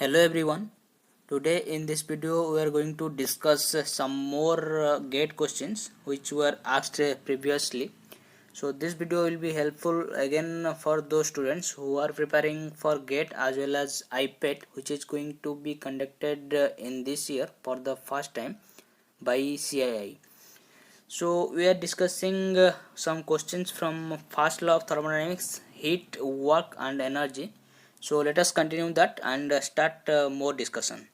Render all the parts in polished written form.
Hello everyone. Today in this video we are going to discuss some more GATE questions which were asked previously. So this video will be helpful again for those students who are preparing for GATE as well as IPET, which is going to be conducted in this year for the first time by CII. So we are discussing some questions from first law of thermodynamics, heat, work and energy. So let us continue that and start more discussion.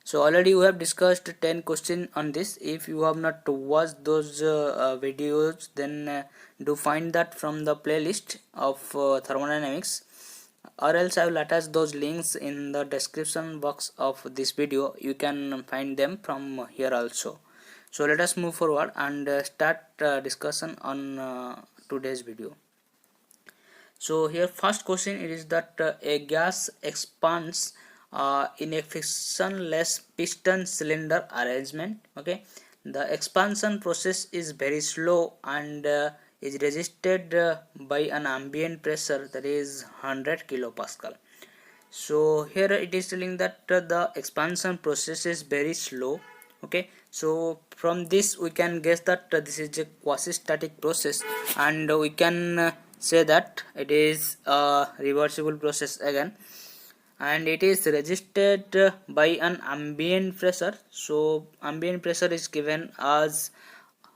So already we have discussed 10 questions on this. If you have not watched those videos, then do find that from the playlist of thermodynamics, or else I will attach those links in the description box of this video. You can find them from here also. So let us move forward and start discussion on today's video. So here first question it is that a gas expands in a frictionless piston cylinder arrangement. Okay, the expansion process is very slow and is resisted by an ambient pressure that is 100 kilopascal. So here it is telling that the expansion process is very slow. Okay, so from this we can guess that this is a quasi-static process, and we can say that it is a reversible process again, and it is resisted by an ambient pressure. So ambient pressure is given as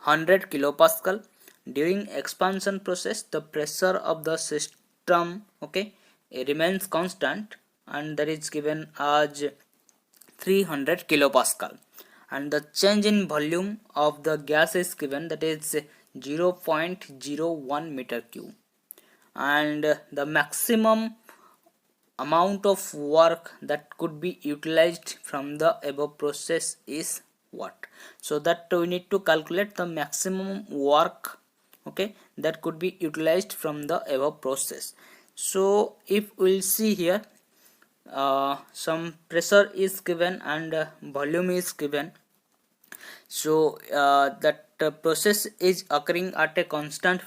100 kilopascal. During expansion process the pressure of the system, okay, it remains constant, and that is given as 300 kilopascal, and the change in volume of the gas is given, that is 0.01 meter cube, and the maximum amount of work that could be utilized from the above process is what? So that we need to calculate the maximum work, okay, that could be utilized from the above process. So if we'll see here, some pressure is given and volume is given. So that process is occurring at a constant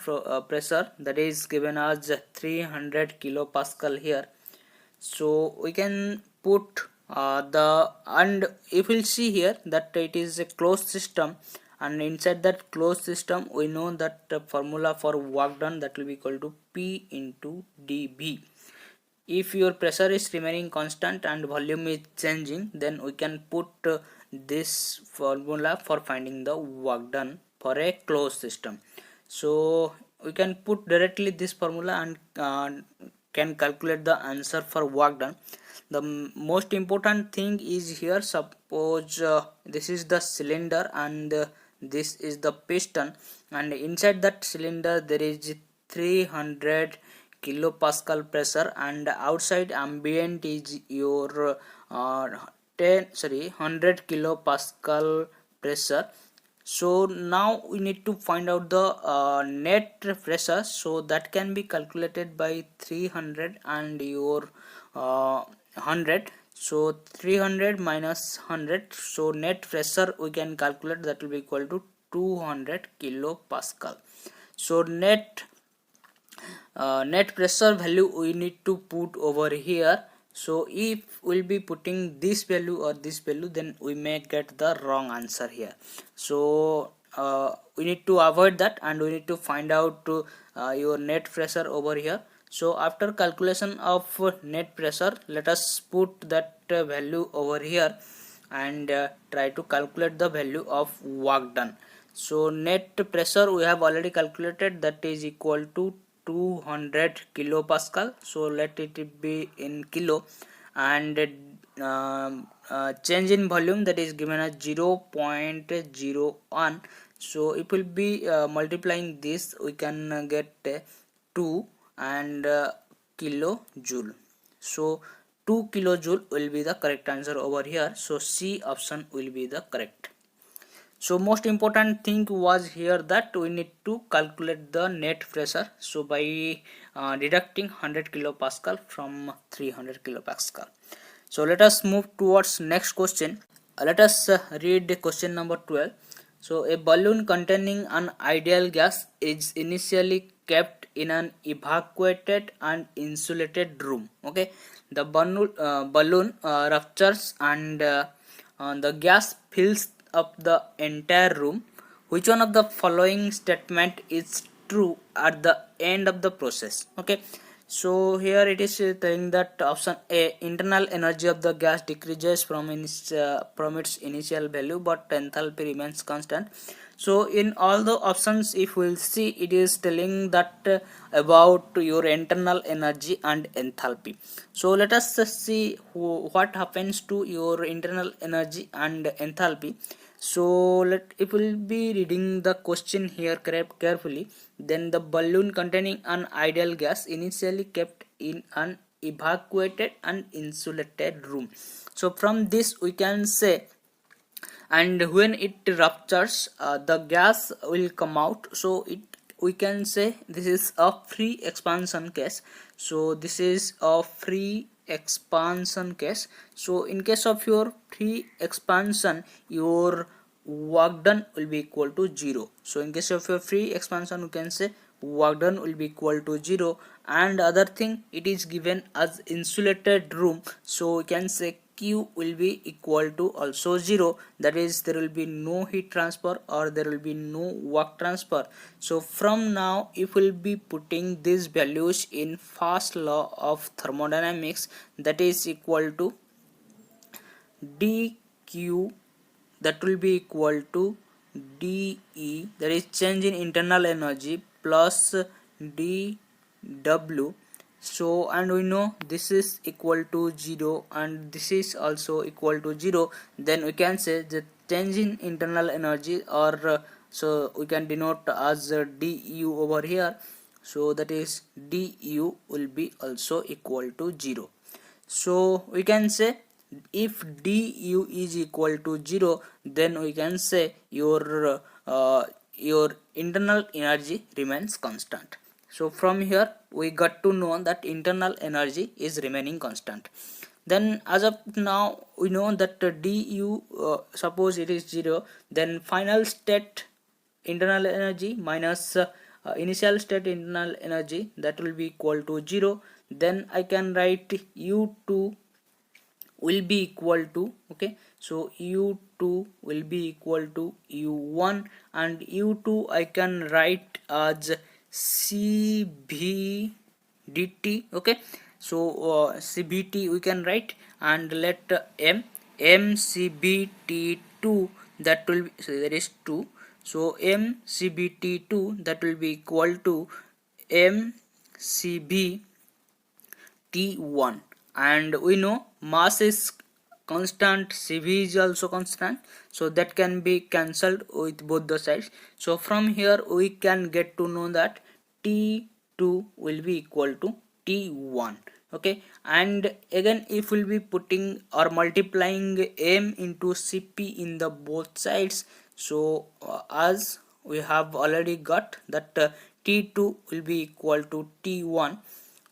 pressure, that is given as 300 kilopascal here. So we can put and if we'll see here that it is a closed system, and inside that closed system we know that the formula for work done, that will be equal to P into dB. If your pressure is remaining constant and volume is changing, then we can put this formula for finding the work done for a closed system. So we can put directly this formula and can calculate the answer for work done. The most important thing is here, suppose this is the cylinder and this is the piston, and inside that cylinder there is 300 kilopascal pressure, and outside ambient is your 100 kilopascal pressure. So now we need to find out the net pressure, so that can be calculated by 300 and your 100. So 300 minus 100, so net pressure we can calculate, that will be equal to 200 kilopascal. So net pressure value we need to put over here. So if we'll be putting this value or this value, then we may get the wrong answer here. So we need to avoid that, and we need to find out your net pressure over here. So after calculation of net pressure, let us put that value over here and try to calculate the value of work done. So net pressure we have already calculated, that is equal to 200 kilopascal. So let it be in kilo, and change in volume, that is given as 0.01. so it will be multiplying this, we can get 2 and kilojoule. So 2 kilojoule will be the correct answer over here. So C option will be the correct. So most important thing was here that we need to calculate the net pressure, so by deducting 100 kilopascal from 300 kilopascal. So let us move towards next question. Let us read question number 12. So a balloon containing an ideal gas is initially kept in an evacuated and insulated room. Okay, the balloon ruptures and the gas fills up the entire room. Which one of the following statement is true at the end of the process? Okay, so here it is telling that option A, internal energy of the gas decreases from its initial value but enthalpy remains constant. So in all the options, if we'll see, it is telling that about your internal energy and enthalpy. So let us see what happens to your internal energy and enthalpy. So if we'll be reading the question here carefully, then the balloon containing an ideal gas initially kept in an evacuated and insulated room. So from this we can say, and when it ruptures, the gas will come out. So we can say this is a free expansion case. So this is a free expansion case. So in case of your free expansion, your work done will be equal to 0. So in case of your free expansion, you can say work done will be equal to 0. And other thing, it is given as insulated room, so we can say Q will be equal to also 0, that is there will be no heat transfer or there will be no work transfer. So from now, if we'll be putting these values in first law of thermodynamics, that is equal to dq, that will be equal to dE, that is change in internal energy, plus dW. So and we know this is equal to 0 and this is also equal to 0, then we can say the change in internal energy, or so we can denote as dU over here. So that is dU will be also equal to 0. So we can say if du is equal to 0, then we can say your internal energy remains constant. So from here we got to know that internal energy is remaining constant. Then as of now we know that du, suppose it is 0, then final state internal energy minus initial state internal energy, that will be equal to 0. Then I can write u2 will be equal to, okay, so u2 will be equal to u1, and u2 I can write as cv dt. Okay, so cbt we can write, and let mcbt2, that will be, so there is 2, so mcbt2 that will be equal to mcb T1, and we know mass is constant, Cv is also constant, so that can be cancelled with both the sides. So from here we can get to know that T2 will be equal to T1. Okay, and again if we'll be putting or multiplying m into Cp in the both sides, so as we have already got that T2 will be equal to T1.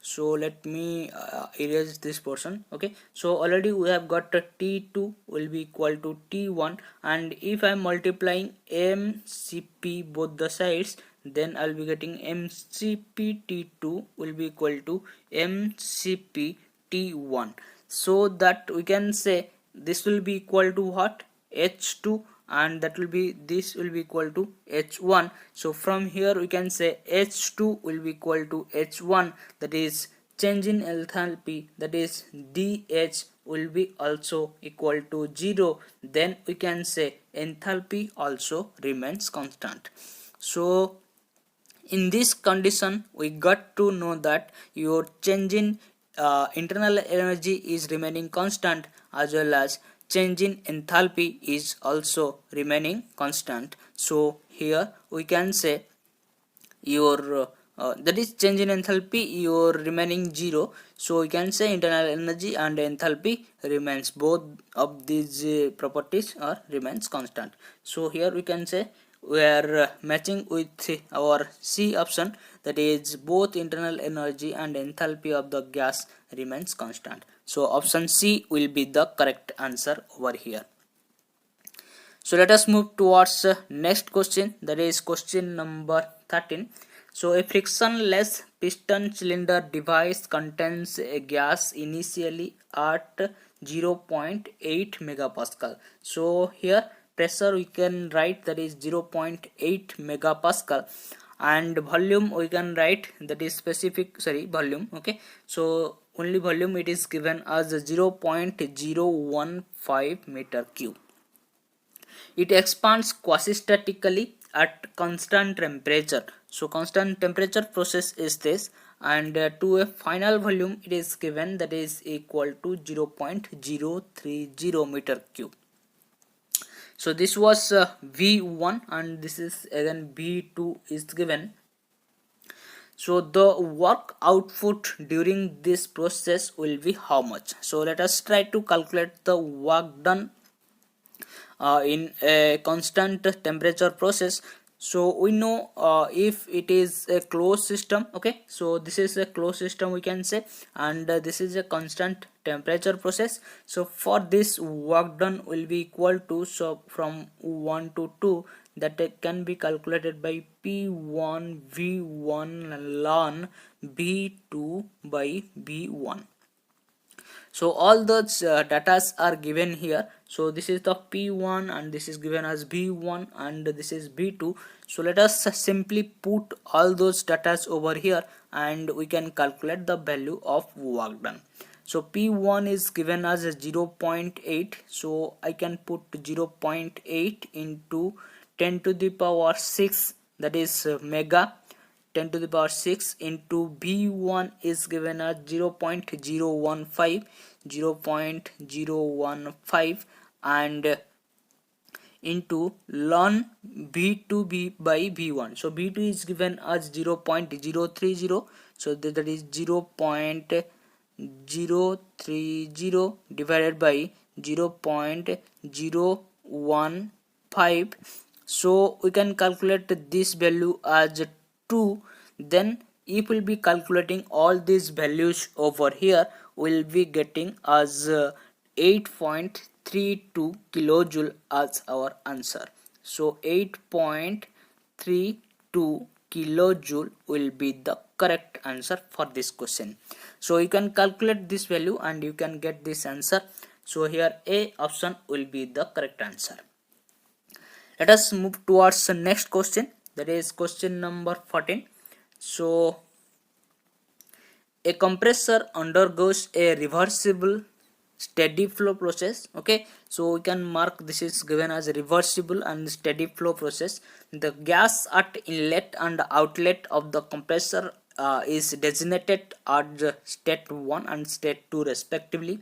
So let me erase this portion. Okay, so already we have got T2 will be equal to T1, and if I am multiplying mcp both the sides, then I'll be getting mcp T2 will be equal to mcp T1. So that we can say this will be equal to what, H2, and that will be, this will be equal to H1. So from here we can say H2 will be equal to H1, that is change in enthalpy, that is dH will be also equal to 0. Then we can say enthalpy also remains constant. So in this condition we got to know that your change in internal energy is remaining constant, as well as change in enthalpy is also remaining constant. So here we can say your that is change in enthalpy, your remaining 0. So we can say internal energy and enthalpy remains, both of these properties are remains constant. So here we can say we are matching with our C option, that is both internal energy and enthalpy of the gas remains constant. So option C will be the correct answer over here. So let us move towards next question, that is question number 13. So a frictionless piston cylinder device contains a gas initially at 0.8 megapascal. So here pressure we can write that is 0.8 megapascal, and volume we can write that is specific, sorry, volume. Okay, so only volume it is given as 0.015 meter cube. It expands quasi-statically at constant temperature. So constant temperature process is this, and to a final volume it is given that is equal to 0.030 meter cube. So this was V1, and this is again V2 is given. So the work output during this process will be how much? So let us try to calculate the work done in a constant temperature process. So we know if it is a closed system, okay, so this is a closed system we can say, and this is a constant temperature process. So for this, work done will be equal to, so from 1 to 2, that can be calculated by P1 V1 ln B2 by B1. So all those datas are given here. So this is the P1 and this is given as B1 and this is B2. So let us simply put all those datas over here and we can calculate the value of work done. So P1 is given as 0.8, so I can put 0.8 into 10 to the power 6, that is mega. 10 to the power 6 into B1 is given as 0.015, and into ln B2 by B1. So B2 is given as 0.030, so that is 0.030 divided by 0.015. So we can calculate this value as 2. Then if we'll be calculating all these values over here, we'll be getting as 8.32 kilojoule as our answer. So 8.32 kilojoule will be the correct answer for this question. So you can calculate this value and you can get this answer. So here A option will be the correct answer. Let us move towards the next question, that is question number 14. So a compressor undergoes a reversible steady flow process. Okay, so we can mark this is given as a reversible and steady flow process. The gas at inlet and outlet of the compressor is designated at state 1 and state 2 respectively.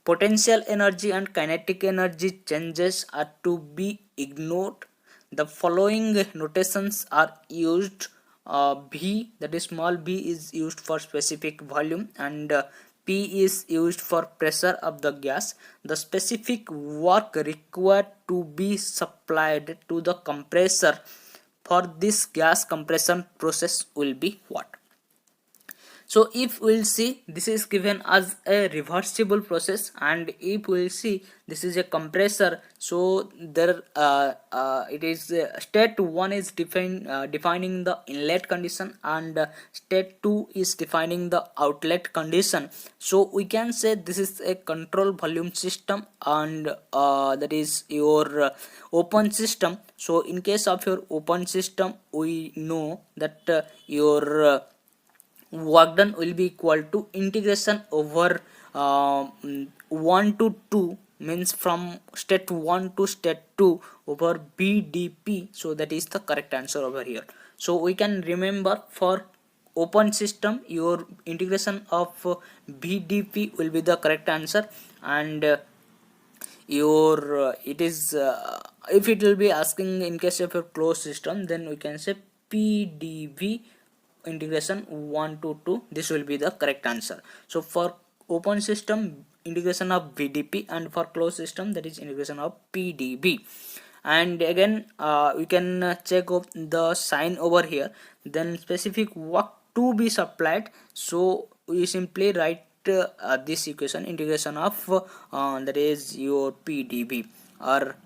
Potential energy and kinetic energy changes are to be ignored. The following notations are used. V, that is small b, is used for specific volume, and P is used for pressure of the gas. The specific work required to be supplied to the compressor for this gas compression process will be what? So if we'll see, this is given as a reversible process, and if we'll see, this is a compressor. So there it is state 1 is defining the inlet condition, and state 2 is defining the outlet condition. So we can say this is a control volume system, and that is your open system. So in case of your open system, we know that your work done will be equal to integration over 1 to 2, means from state 1 to state 2 over BDP. So that is the correct answer over here. So we can remember, for open system your integration of BDP will be the correct answer, and your it is if it will be asking in case of a closed system, then we can say PdV integration 1 to 2. This will be the correct answer. So for open system, integration of BDP, and for closed system, that is integration of PdB. And again we can check up the sign over here, then specific work to be supplied. So we simply write this equation, integration of that is your PdB. Or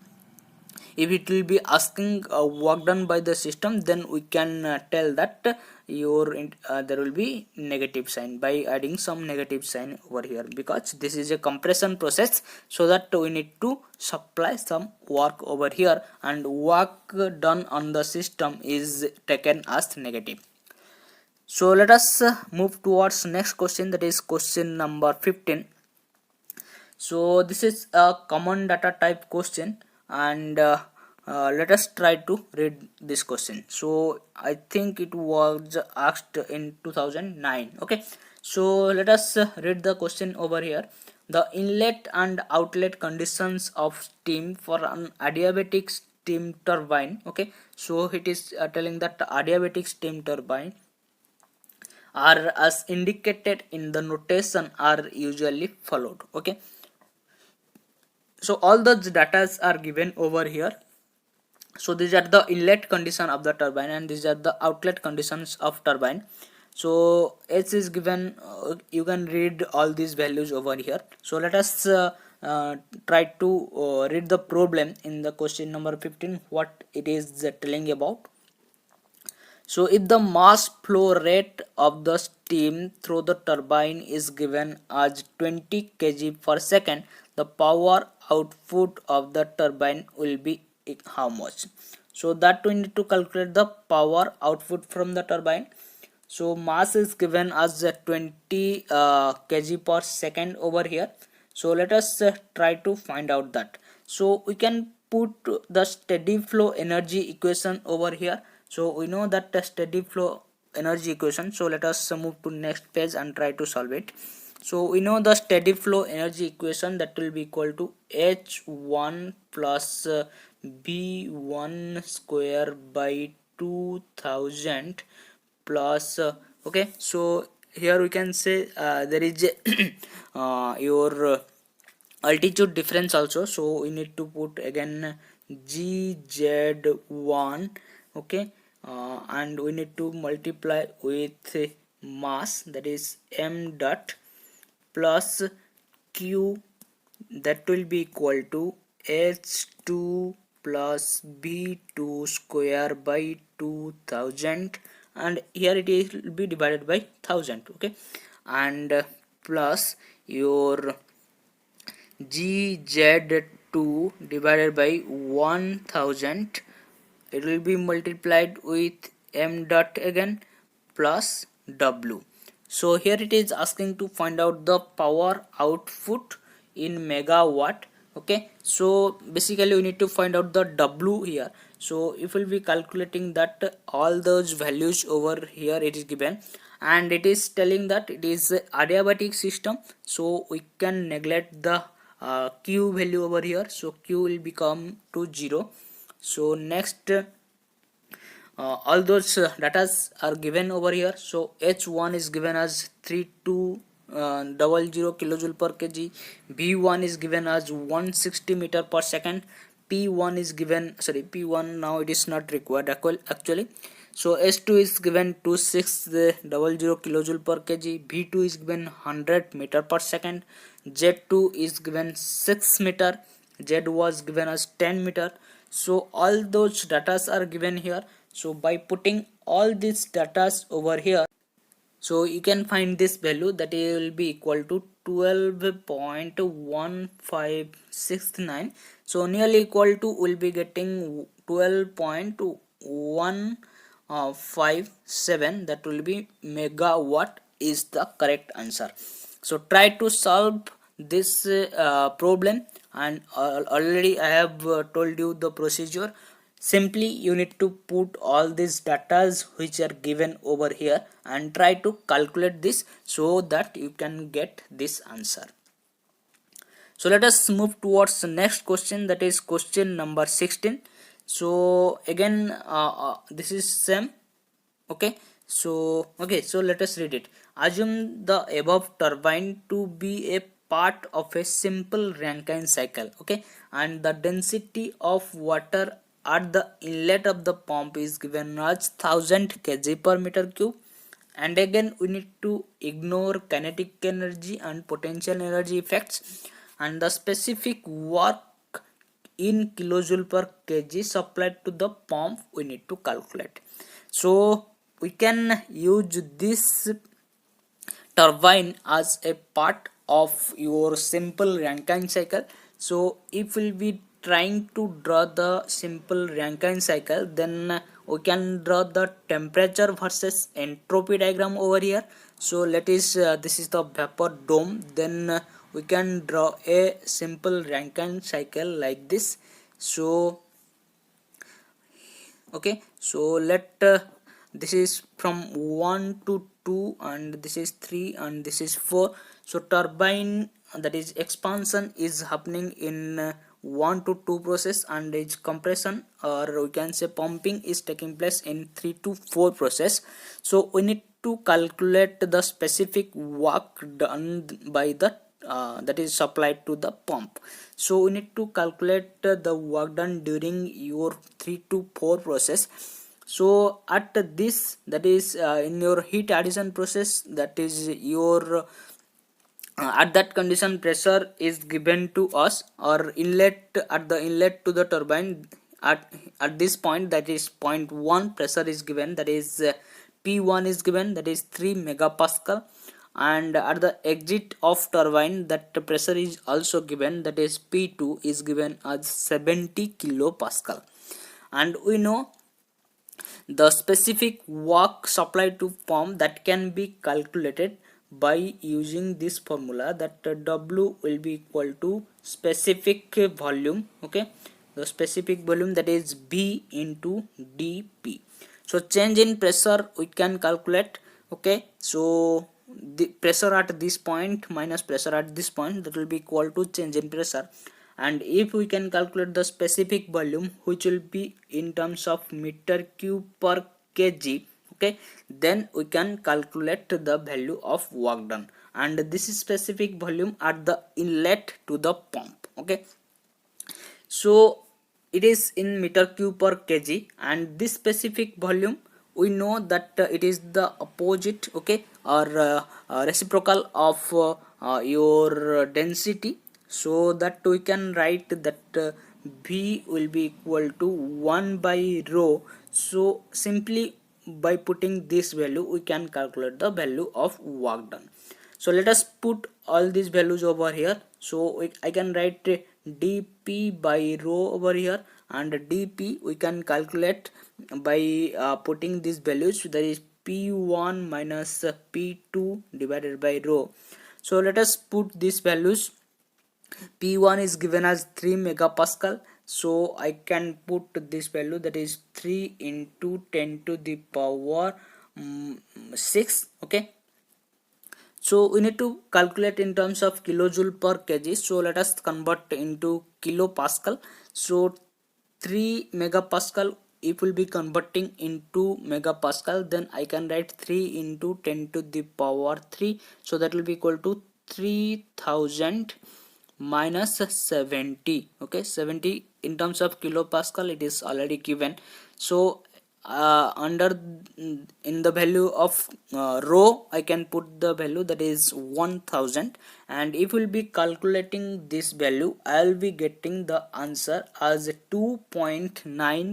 if it will be asking work done by the system, then we can tell that there will be negative sign by adding some negative sign over here, because this is a compression process, so that we need to supply some work over here, and work done on the system is taken as negative. So let us move towards next question, that is question number 15. So this is a common data type question, and let us try to read this question. So I think it was asked in 2009. Okay, so let us read the question over here. The inlet and outlet conditions of steam for an adiabatic steam turbine. Okay, so it is telling that adiabatic steam turbine are as indicated in the notation are usually followed. Okay, so all the data are given over here. So these are the inlet condition of the turbine, and these are the outlet conditions of turbine. So H is given, you can read all these values over here. So let us try to read the problem in the question number 15, what it is telling about. So if the mass flow rate of the steam through the turbine is given as 20 kg per second, the power output of the turbine will be how much? So that we need to calculate the power output from the turbine. So mass is given as 20 kg per second over here. So let us try to find out that. So we can put the steady flow energy equation over here. So we know that the steady flow energy equation. So let us move to next page and try to solve it. So we know the steady flow energy equation, that will be equal to H1 plus B1 square by 2000 plus okay, so here we can say there is your altitude difference also, so we need to put again gz1. Okay, and we need to multiply with mass, that is m dot plus q, that will be equal to h2 plus b2 square by 2000, and here it will be divided by 1000. Okay, and plus your gz2 divided by 1000, it will be multiplied with m dot again plus w. So here it is asking to find out the power output in megawatt. Okay, so basically we need to find out the w here. So if we'll be calculating that, all those values over here it is given, and it is telling that it is adiabatic system, so we can neglect the q value over here, so q will become to 0. So next all those datas are given over here. So h1 is given as 3200 kilojoule per kg, b1 is given as 160 meter per second, p1 is given, sorry, p1 now it is not required actually. So s2 is given 2600 kilojoule per kg, b2 is given 100 meter per second, z2 is given 6 meter, z was given as 10 meter. So all those datas are given here. So by putting all these datas over here, so you can find this value, that it will be equal to 12.1569. so nearly equal to, will be getting 12.157, that will be megawatt is the correct answer. So try to solve this problem, and already I have told you the procedure. Simply you need to put all these datas which are given over here and try to calculate this, so that you can get this answer. So let us move towards the next question, that is question number 16. So again this is same. Okay, so let us read it. Assume the above turbine to be a part of a simple Rankine cycle. Okay, and the density of water at the inlet of the pump is given as 1000 kg per meter cube, and again we need to ignore kinetic energy and potential energy effects, and the specific work in kilojoule per kg supplied to the pump we need to calculate. So we can use this turbine as a part of your simple Rankine cycle. So if we'll be trying to draw the simple Rankine cycle, then we can draw the temperature versus entropy diagram over here. So this is the vapor dome. Then we can draw a simple Rankine cycle like this. So okay, so this is from 1 to 2, and this is 3, and this is 4. So turbine, that is expansion, is happening in 1 to 2 process, and its compression, or we can say pumping, is taking place in 3 to 4 process. So we need to calculate the specific work done by the that is supplied to the pump. So we need to calculate the work done during your 3 to 4 process. So at this, that is in your heat addition process, that is your at that condition, pressure is given to us, or inlet, at the inlet to the turbine, at this point, that is point 1, pressure is given, that is P1 is given, that is 3 megapascal. And at the exit of turbine, that pressure is also given, that is P2 is given as 70 kilopascal. And we know the specific work supplied to pump that can be calculated by using this formula, that W will be equal to specific volume. Okay, the specific volume, that is B into dP. So change in pressure we can calculate. Okay, so the pressure at this point minus pressure at this point, that will be equal to change in pressure. And if we can calculate the specific volume, which will be in terms of meter cube per kg, okay, then we can calculate the value of work done, and this is specific volume at the inlet to the pump. Okay, so it is in meter cube per kg, and this specific volume, we know that it is the opposite, okay, or reciprocal of your density. So that we can write that V will be equal to 1 by rho. So simply by putting this value, we can calculate the value of work done. So let us put all these values over here. So I can write dP by rho over here, and dP we can calculate by putting these values, that is P1 minus P2 divided by rho. So let us put these values. P1 is given as 3 megapascal, so I can put this value, that is 3 into 10 to the power 6. Okay, so we need to calculate in terms of kilojoule per kg. So let us convert into kilopascal. So 3 megapascal, if we'll be converting into megapascal, then I can write 3 into 10 to the power 3. So that will be equal to 3000 minus 70. Okay, 70 in terms of kilopascal, it is already given. So under in the value of rho, I can put the value, that is 1000, and if we'll be calculating this value, I'll be getting the answer as 2.9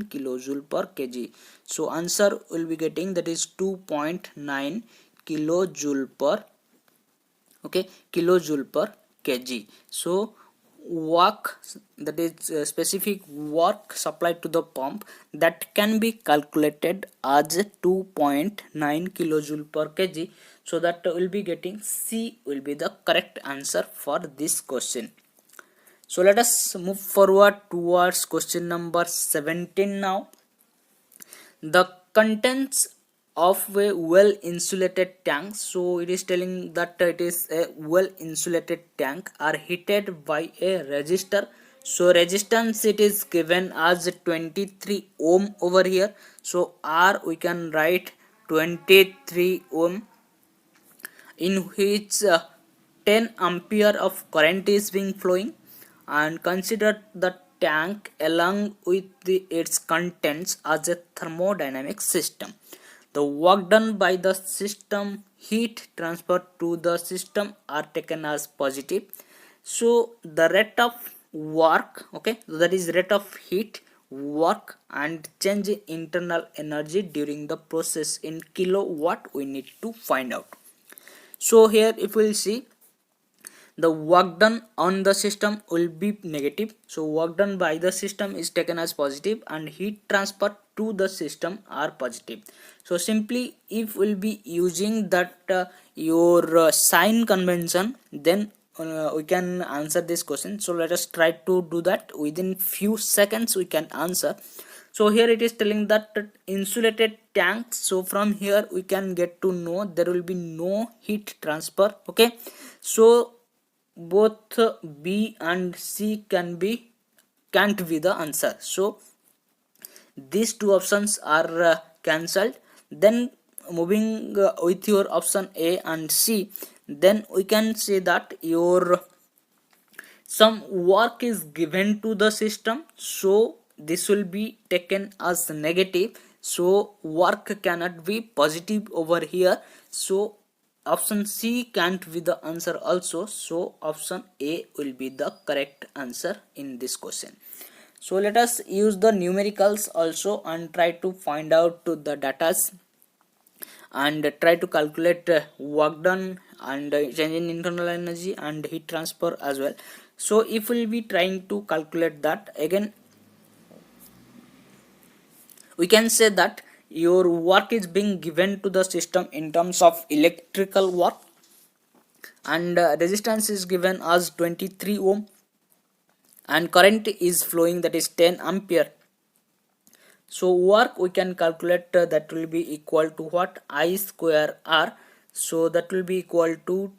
kilojoule per kg. So answer will be getting, that is 2.9 kilojoule per, okay, kilojoule per kg. So work, that is specific work supplied to the pump, that can be calculated as 2.9 kilojoule per kg. So that will be getting C will be the correct answer for this question. So let us move forward towards question number 17 now. The contents of a well insulated tank, so it is telling that it is a well insulated tank, are heated by a resistor. So resistance, it is given as 23 ohm over here. So R we can write 23 ohm, in which 10 ampere of current is being flowing. And consider the tank along with its contents as a thermodynamic system. The work done by the system, heat transferred to the system, are taken as positive. So the rate of work, okay, that is rate of heat, work and change in internal energy during the process in kilowatt we need to find out. So here if we will see, the work done on the system will be negative, so work done by the system is taken as positive and heat transfer to the system are positive. So simply if we'll be using that your sign convention, then we can answer this question. So let us try to do that. Within few seconds we can answer. So here it is telling that insulated tanks, so from here we can get to know there will be no heat transfer. Okay, so both B and C can't be the answer. So these two options are cancelled. Then moving with your option A and C, then we can say that your some work is given to the system, so this will be taken as negative, so work cannot be positive over here. So option C can't be the answer also, so option A will be the correct answer in this question. So let us use the numericals also and try to find out the datas and try to calculate work done and change in internal energy and heat transfer as well. So if we'll be trying to calculate that, again we can say that your work is being given to the system in terms of electrical work, and resistance is given as 23 ohm and current is flowing, that is 10 ampere. So work we can calculate that will be equal to what, I square R, so that will be equal to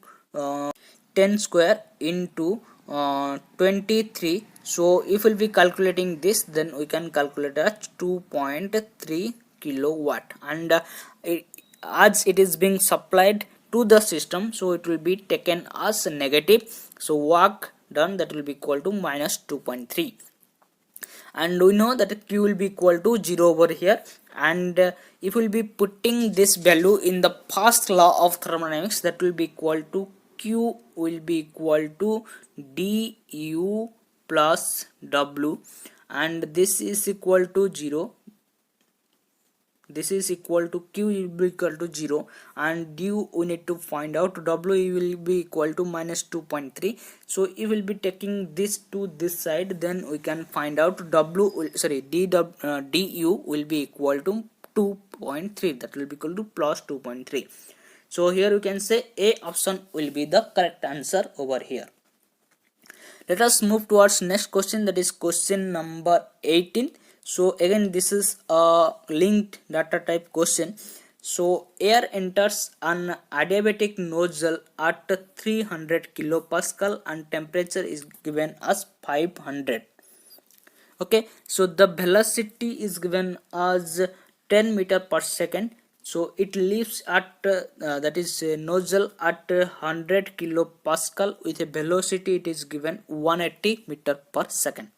10 square into 23. So if we'll be calculating this, then we can calculate as 2.3 kilowatt, and as it is being supplied to the system, so it will be taken as negative, so work done that will be equal to minus 2.3, and we know that Q will be equal to 0 over here. And if we will be putting this value in the first law of thermodynamics, that will be equal to Q will be equal to du plus W, and this is equal to 0. This is equal to Q will be equal to 0, and du we need to find out, W will be equal to minus 2.3. so if we will be taking this to this side, then we can find out du will be equal to 2.3, that will be equal to plus 2.3. so here you can say A option will be the correct answer over here. Let us move towards next question, that is question number 18. So again this is a linked data type question. So air enters an adiabatic nozzle at 300 kilopascal and temperature is given as 500. Okay, so the velocity is given as 10 meter per second. So it leaves at that is nozzle at 100 kilopascal with a velocity it is given 180 meter per second.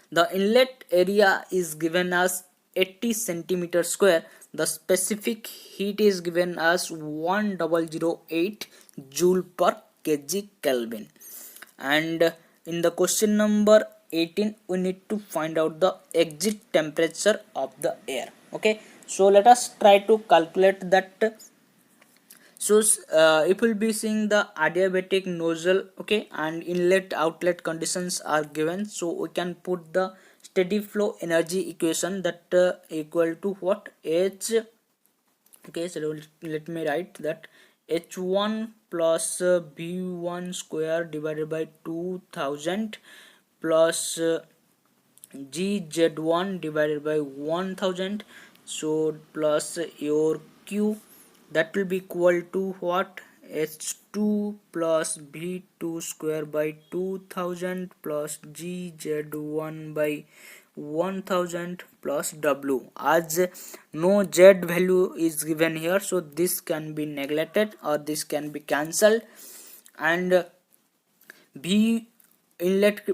The inlet area is given as 80 centimeter square. The specific heat is given as 1008 joule per kg Kelvin. And in the question number 18, we need to find out the exit temperature of the air. Okay, so let us try to calculate that. So if we'll be seeing the adiabatic nozzle, okay, and inlet outlet conditions are given, so we can put the steady flow energy equation that equal to what, H. Okay, so let me write that H1 plus V1 square divided by 2000 plus GZ1 divided by 1000, so plus your Q, that will be equal to what, H2 plus V2 square by 2000 plus GZ1 by 1000 plus W. As no Z value is given here, so this can be neglected or this can be cancelled. And V inlet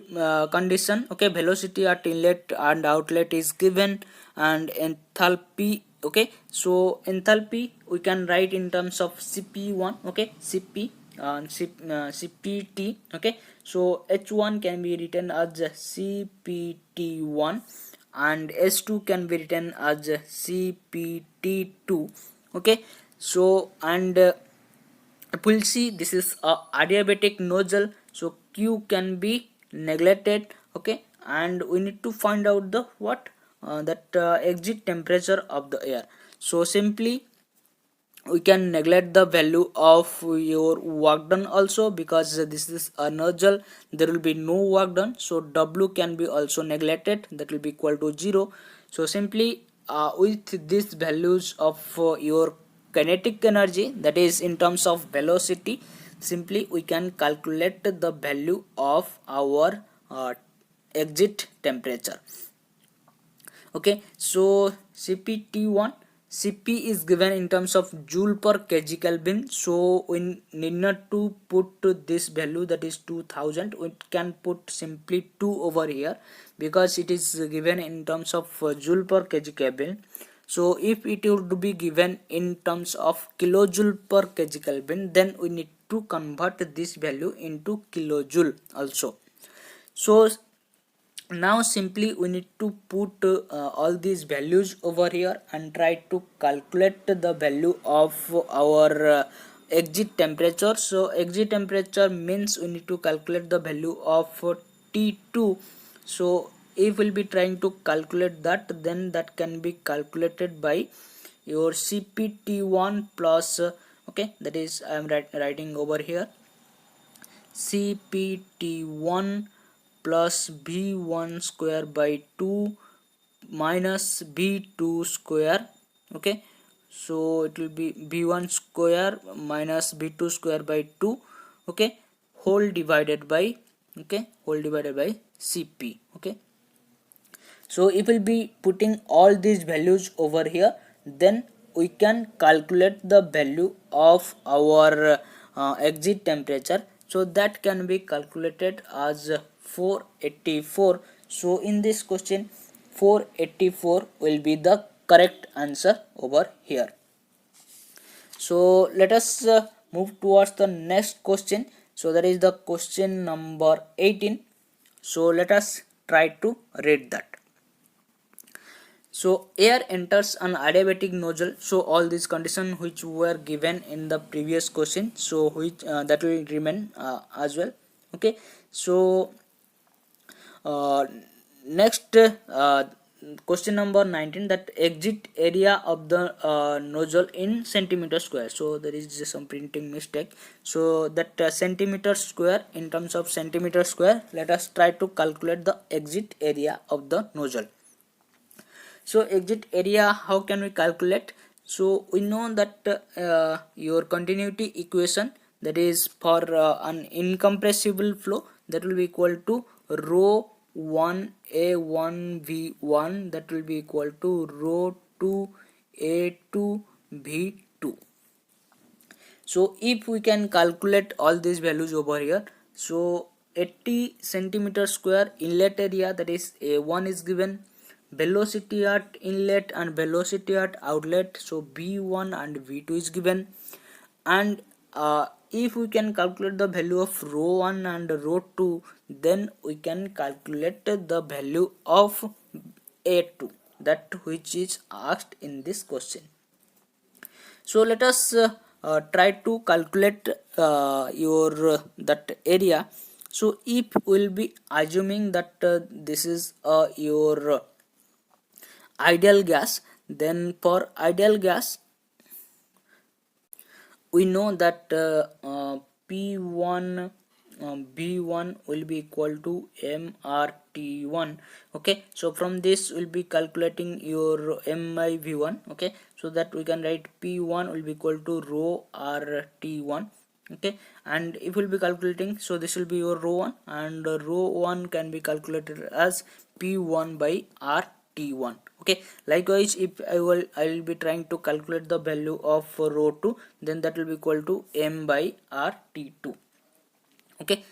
condition, okay, velocity at inlet and outlet is given, and enthalpy, okay, so enthalpy we can write in terms of Cp1, okay, Cp CPT. Okay, so H1 can be written as CPT1 and S2 can be written as CPT2. Okay, so and we'll see this is a adiabatic nozzle, so Q can be neglected. Okay, and we need to find out the what that exit temperature of the air. So simply we can neglect the value of your work done also, because this is a nozzle, there will be no work done, so W can be also neglected, that will be equal to 0. So simply with these values of your kinetic energy, that is in terms of velocity, simply we can calculate the value of our exit temperature. Okay, so CPT1, Cp is given in terms of joule per kg Kelvin, so we need not to put this value, that is 2000, we can put simply 2 over here because it is given in terms of joule per kg Kelvin. So if it would be given in terms of kilojoule per kg Kelvin, then we need to convert this value into kilojoule also. So now simply we need to put all these values over here and try to calculate the value of our exit temperature. So exit temperature means we need to calculate the value of T2. so if we'll be trying to calculate that, then that can be calculated by your CPT1 plus okay, that is I am writing over here CPT1 plus B1 square by 2 minus B2 square. Okay, so it will be B1 square minus B2 square by 2. Okay, whole divided by Cp. Okay, so if we'll be putting all these values over here, then we can calculate the value of our exit temperature. So that can be calculated as 484. So in this question 484 will be the correct answer over here. So let us move towards the next question. So that is the question number 18. So let us try to read that. So air enters an adiabatic nozzle. So all these conditions which were given in the previous question, so which that will remain as well. Okay, so uh, next question number 19, that exit area of the nozzle in centimeter square. So there is just some printing mistake, so that centimeter square, in terms of centimeter square, let us try to calculate the exit area of the nozzle. So exit area, how can we calculate? So we know that your continuity equation, that is for an incompressible flow, that will be equal to rho 1 A1 V1, that will be equal to rho 2 A2 V2. So if we can calculate all these values over here, so 80 centimeter square inlet area, that is A1 is given, velocity at inlet and velocity at outlet, so V1 and V2 is given, and if we can calculate the value of rho 1 and rho 2, then we can calculate the value of A2, that which is asked in this question. So let us try to calculate your that area. So if we'll be assuming that this is your ideal gas, then for ideal gas we know that P1 B1 will be equal to MRT1. Okay, so from this we'll be calculating your MIV1. Okay, so that we can write P1 will be equal to rho RT1. Okay, and if we'll be calculating, so this will be your rho 1, and rho 1 can be calculated as P1 by RT1. Okay, likewise if I will be trying to calculate the value of rho 2, then that will be equal to M by RT2. Okay,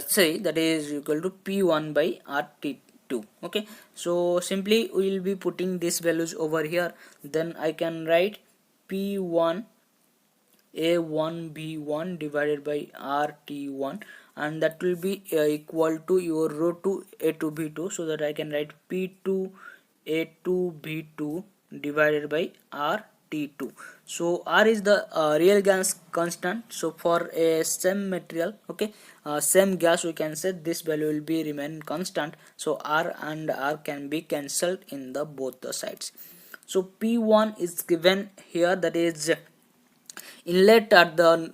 say that is equal to P1 by RT2. Okay, so simply we will be putting these values over here, then I can write P1 A1B1 divided by RT1, and that will be equal to your rho 2 A2B2, so that I can write P2 A2B2 divided by RT2. So R is the real gas constant. So for a same material, okay, same gas, we can say this value will be remain constant. So R and R can be cancelled in the both the sides. So P1 is given here, that is inlet at the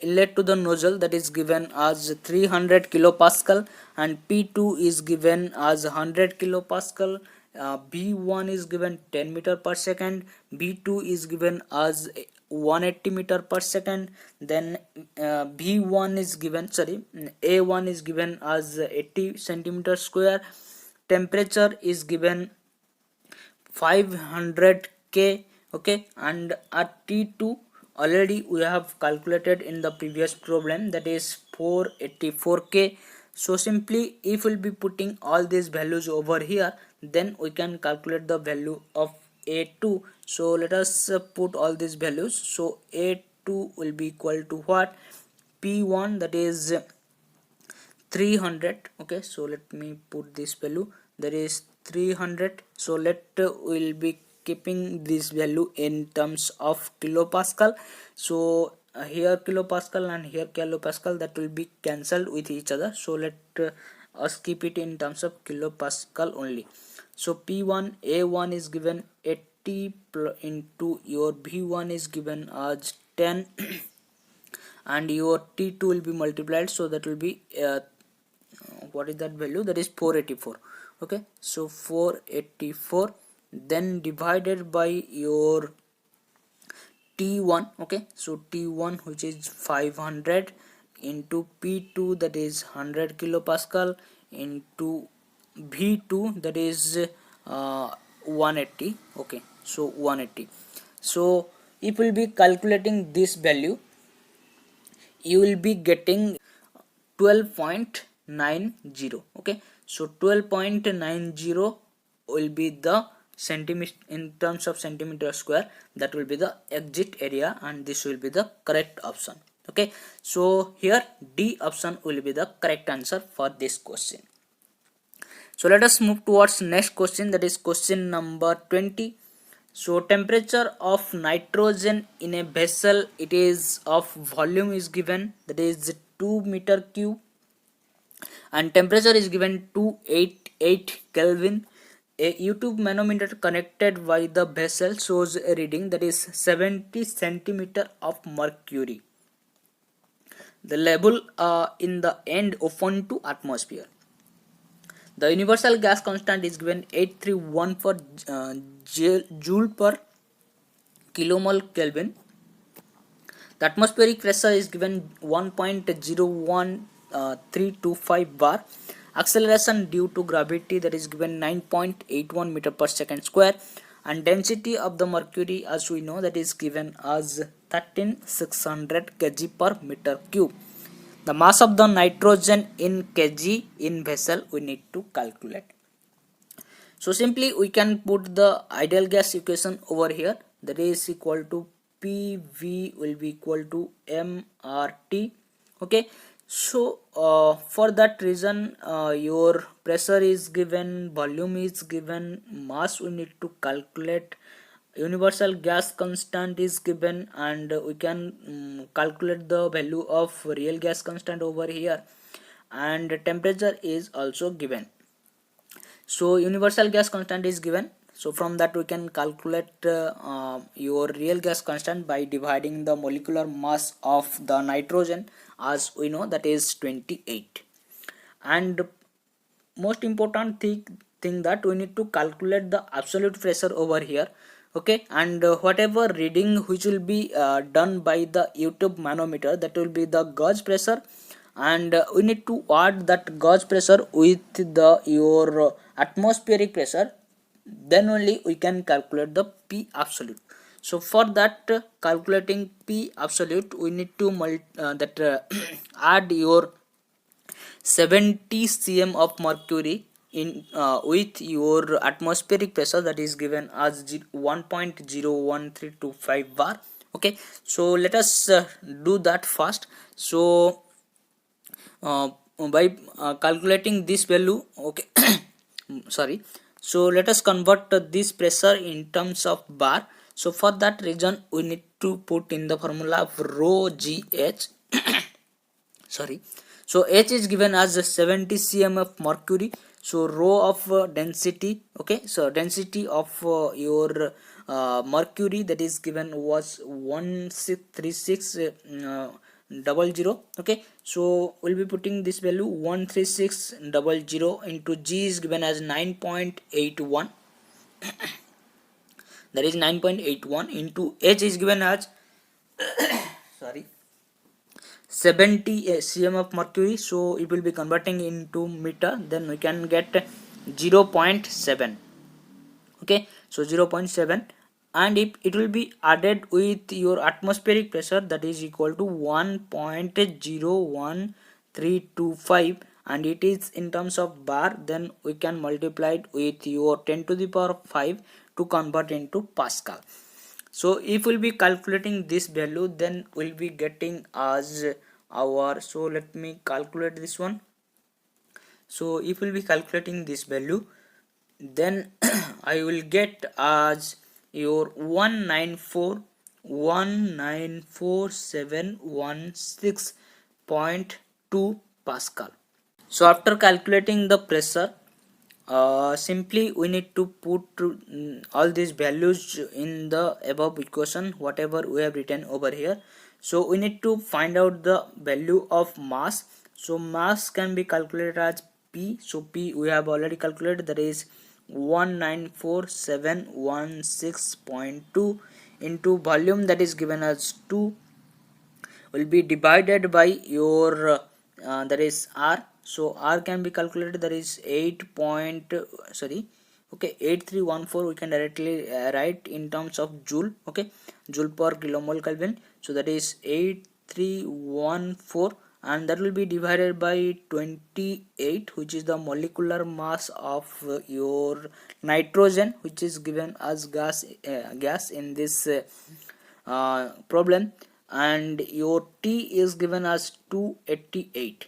inlet to the nozzle, that is given as 300 kilopascal, and P2 is given as 100 kilopascal. B1 is given 10 meter per second, B2 is given as 180 meter per second. Then B1 is given, sorry, A1 is given as 80 centimeter square. Temperature is given 500 K, okay, and at T2 already we have calculated in the previous problem, that is 484 K. So simply if we'll be putting all these values over here, then we can calculate the value of A2. So let us put all these values. So A2 will be equal to what? P1, that is 300, okay, so let me put this value, that is 300. So we'll be keeping this value in terms of kilopascal. So here kilopascal and here kilopascal, that will be cancelled with each other. So let us keep it in terms of kilopascal only. So P1 A1 is given 80 into your B1 is given as 10 and your T2 will be multiplied, so that will be what is that value? That is 484. Okay, so 484, then divided by your T1. Okay, so T1, which is 500 into P2, that is 100 kilopascal, into V2, that is 180. Okay, so 180. So if we will be calculating this value, you will be getting 12.90. okay, so 12.90 will be the centimeter in terms of centimeter square, that will be the exit area, and this will be the correct option. Okay, so here D option will be the correct answer for this question. So let us move towards next question, that is question number 20. So temperature of nitrogen in a vessel, it is of volume is given, that is 2 meter cube, and temperature is given 288 Kelvin. A YouTube manometer connected by the vessel shows a reading, that is 70 centimeter of mercury. The level in the end open to atmosphere. The universal gas constant is given 831 for joule per kilomole Kelvin. The atmospheric pressure is given 1.01325 bar. Acceleration due to gravity, that is given 9.81 meter per second square, and density of the mercury, as we know, that is given as 13600 kg per meter cube. The mass of the nitrogen in kg in vessel we need to calculate. So simply we can put the ideal gas equation over here, that is equal to PV will be equal to MRT. Okay, so for that reason your pressure is given, volume is given, mass we need to calculate, universal gas constant is given, and we can calculate the value of real gas constant over here, and temperature is also given. So universal gas constant is given, so from that we can calculate your real gas constant by dividing the molecular mass of the nitrogen, as we know, that is 28. And most important thing that we need to calculate the absolute pressure over here. Okay, and whatever reading which will be done by the YouTube manometer, that will be the gauge pressure, and we need to add that gauge pressure with the your atmospheric pressure, then only we can calculate the P absolute. So for that calculating P absolute, we need to add your 70 cm of mercury in with your atmospheric pressure, that is given as 1.01325 bar, Okay, so let us do that fast. So by calculating this value, okay, sorry, so let us convert this pressure in terms of bar. So for that reason we need to put in the formula of rho gh. Sorry, so h is given as 70 cm of mercury. So rho of density, okay, so density of your mercury, that is given was 163600. Okay, so we'll be putting this value 13600 into g is given as 9.81, that is 9.81 into h is given as sorry 70 cm of mercury. So it will be converting into meter, then we can get 0.7. okay, so 0.7, and if it will be added with your atmospheric pressure, that is equal to 1.01325, and it is in terms of bar, then we can multiply it with your 10 to the power 5 to convert into pascal. So if we'll be calculating this value, then we'll be getting as our, so let me calculate this one. So if we'll be calculating this value, then I will get as your 194,194,716.2 pascal. So after calculating the pressure, simply we need to put all these values in the above equation, whatever we have written over here. So we need to find out the value of mass. So mass can be calculated as P. So P we have already calculated, that is 194,716.2 into volume, that is given as 2, will be divided by your that is R. So R can be calculated, that is 8 point sorry okay 8314, we can directly write in terms of joule. Okay, joule per kilomole Kelvin. So that is 8314, and that will be divided by 28, which is the molecular mass of your nitrogen, which is given as gas in this problem, and your T is given as 288.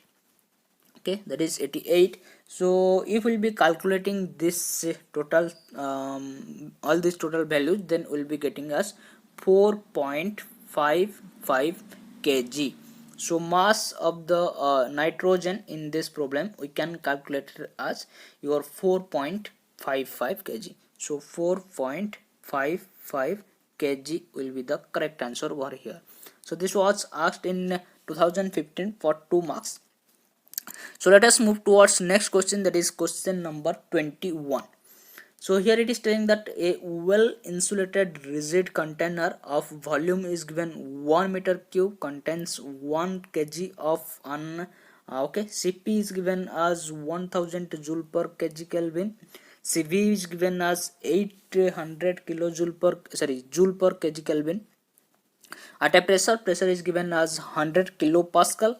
okay, that is 88. So if we'll be calculating this total all these total values, then we'll be getting us 4.55 kg. So mass of the nitrogen in this problem we can calculate it as your 4.55 kg. So 4.55 kg will be the correct answer over here. So this was asked in 2015 for 2 marks. So let us move towards next question, that is question number 21. So here it is telling that a well insulated rigid container of volume is given 1 meter cube, contains 1 kg of an okay, Cp is given as 1000 joule per kg Kelvin, Cv is given as 800 kilojoule per joule per kg Kelvin. At a pressure is given as 100 kilopascal.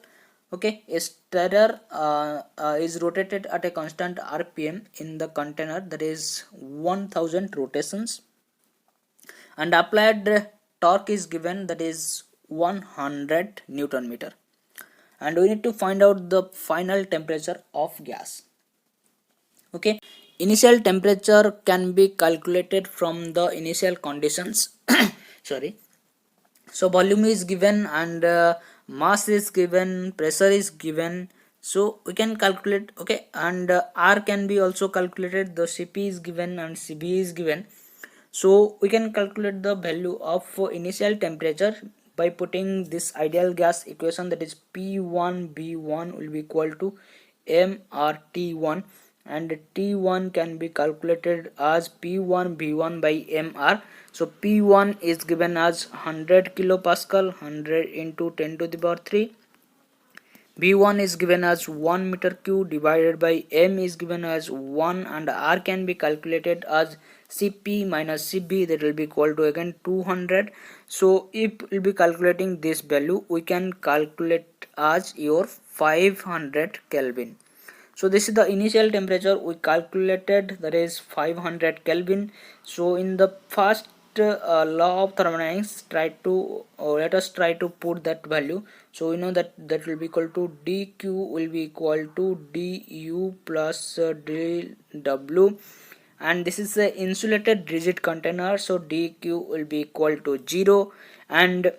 Okay, a stirrer is rotated at a constant rpm in the container, that is 1000 rotations, and applied torque is given, that is 100 newton meter, and we need to find out the final temperature of gas. Okay, initial temperature can be calculated from the initial conditions. Sorry, so volume is given, and mass is given, pressure is given, so we can calculate. Okay, and R can be also calculated, the Cp is given and Cb is given, so we can calculate the value of initial temperature by putting this ideal gas equation, that is P1B1 will be equal to mRT1, and T1 can be calculated as P1B1 by mR. So P1 is given as 100 kilopascal, 100 into 10 to the power 3. B1 is given as 1 meter cube divided by M is given as 1, and R can be calculated as Cp minus Cb, that will be equal to again 200. So if we'll be calculating this value, we can calculate as your 500 Kelvin. So this is the initial temperature we calculated, that is 500 Kelvin. So in the first law of thermodynamics, let us try to put that value. So we know that that will be equal to dq will be equal to du plus dw, and this is a insulated rigid container, so dq will be equal to 0. And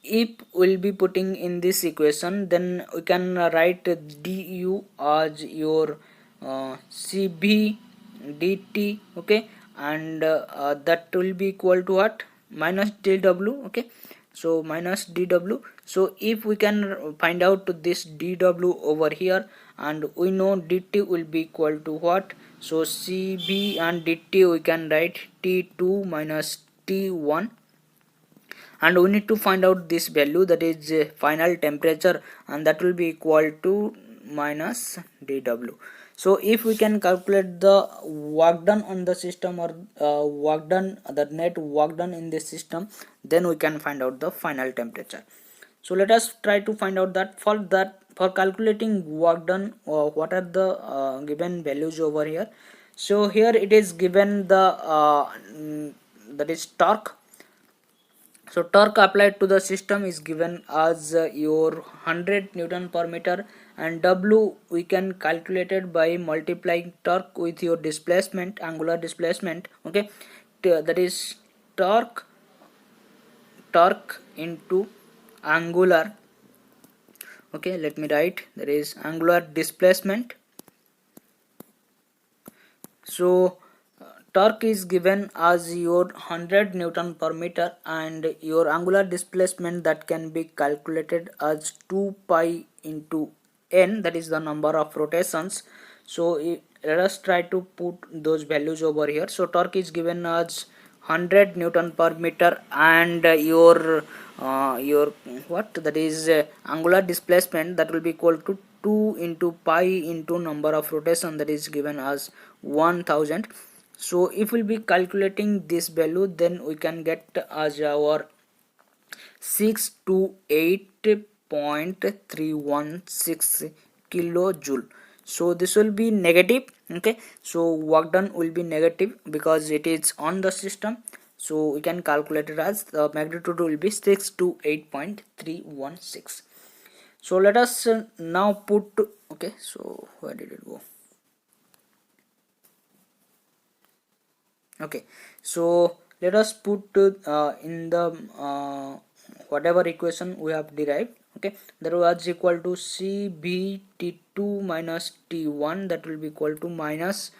if we'll be putting in this equation, then we can write du as your cb dt, okay, and that will be equal to what, minus dw, okay, so minus dw. So if we can find out this dw over here, and we know dt will be equal to what, so cb and dt we can write t2 minus t1, and we need to find out this value, that is final temperature, and that will be equal to minus dw. So if we can calculate the work done on the system, or work done, the net work done in this system, then we can find out the final temperature. So let us try to find out that. For calculating work done, what are the given values over here. So here it is given the that is torque. So torque applied to the system is given as your 100 Newton per meter, and W we can calculate it by multiplying torque with your displacement, angular displacement, okay, that is torque into angular, okay, let me write, that is angular displacement. So torque is given as your 100 Newton per meter, and your angular displacement that can be calculated as 2 pi into n, that is the number of rotations. So let us try to put those values over here. So torque is given as 100 Newton per meter, and your what, that is angular displacement, that will be equal to 2 into pi into number of rotation, that is given as 1000. So if we'll be calculating this value, then we can get as our 628.316 kilojoule. So this will be negative, okay, so work done will be negative because it is on the system. So we can calculate it as the magnitude will be 628.316. So let us now put, okay, so where did it go? Okay, so let us put in the whatever equation we have derived, okay, that was equal to cbt2 minus t1, that will be equal to minus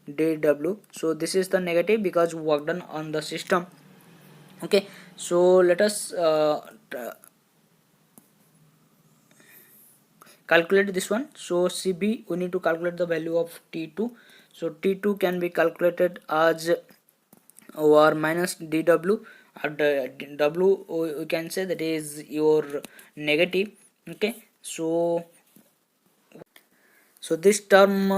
dw. So this is the negative because work done on the system, okay. So let us calculate this one. So cb, we need to calculate the value of t2. So t2 can be calculated as or minus dw, or w we can say that is your negative, okay. So this term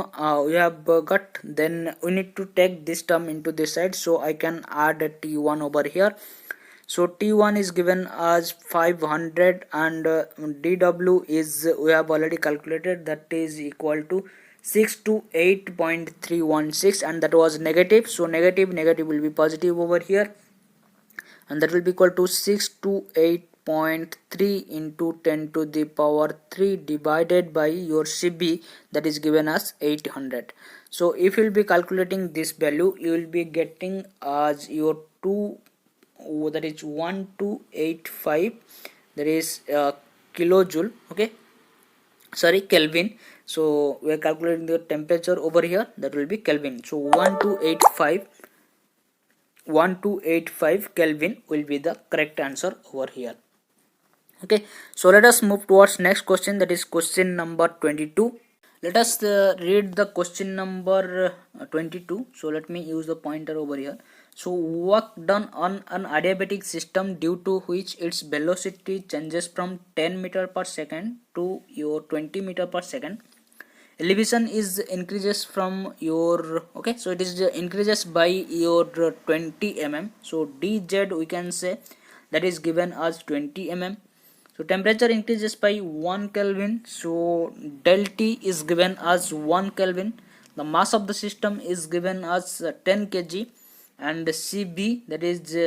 we have got, then we need to take this term into this side, so I can add a t1 over here. So t1 is given as 500, and dw is, we have already calculated, that is equal to 628.316, and that was negative. So negative will be positive over here, and that will be equal to 628.3 into 10 to the power 3 divided by your cb, that is given as 800. So if you will be calculating this value, you will be getting as your 2, that is 1285, that is kilojoule, okay, sorry, Kelvin. So we are calculating the temperature over here, that will be Kelvin. So 1285 Kelvin will be the correct answer over here, okay. So let us move towards next question, that is question number 22. Let us read the question number 22. So let me use the pointer over here. So work done on an adiabatic system due to which its velocity changes from 10 meter per second to your 20 meter per second. Elevation is increases from your, okay, so it is increases by your 20 mm. So dz we can say, that is given as 20 mm. So temperature increases by 1 Kelvin. So del T is given as 1 Kelvin. The mass of the system is given as 10 kg, and Cb, that is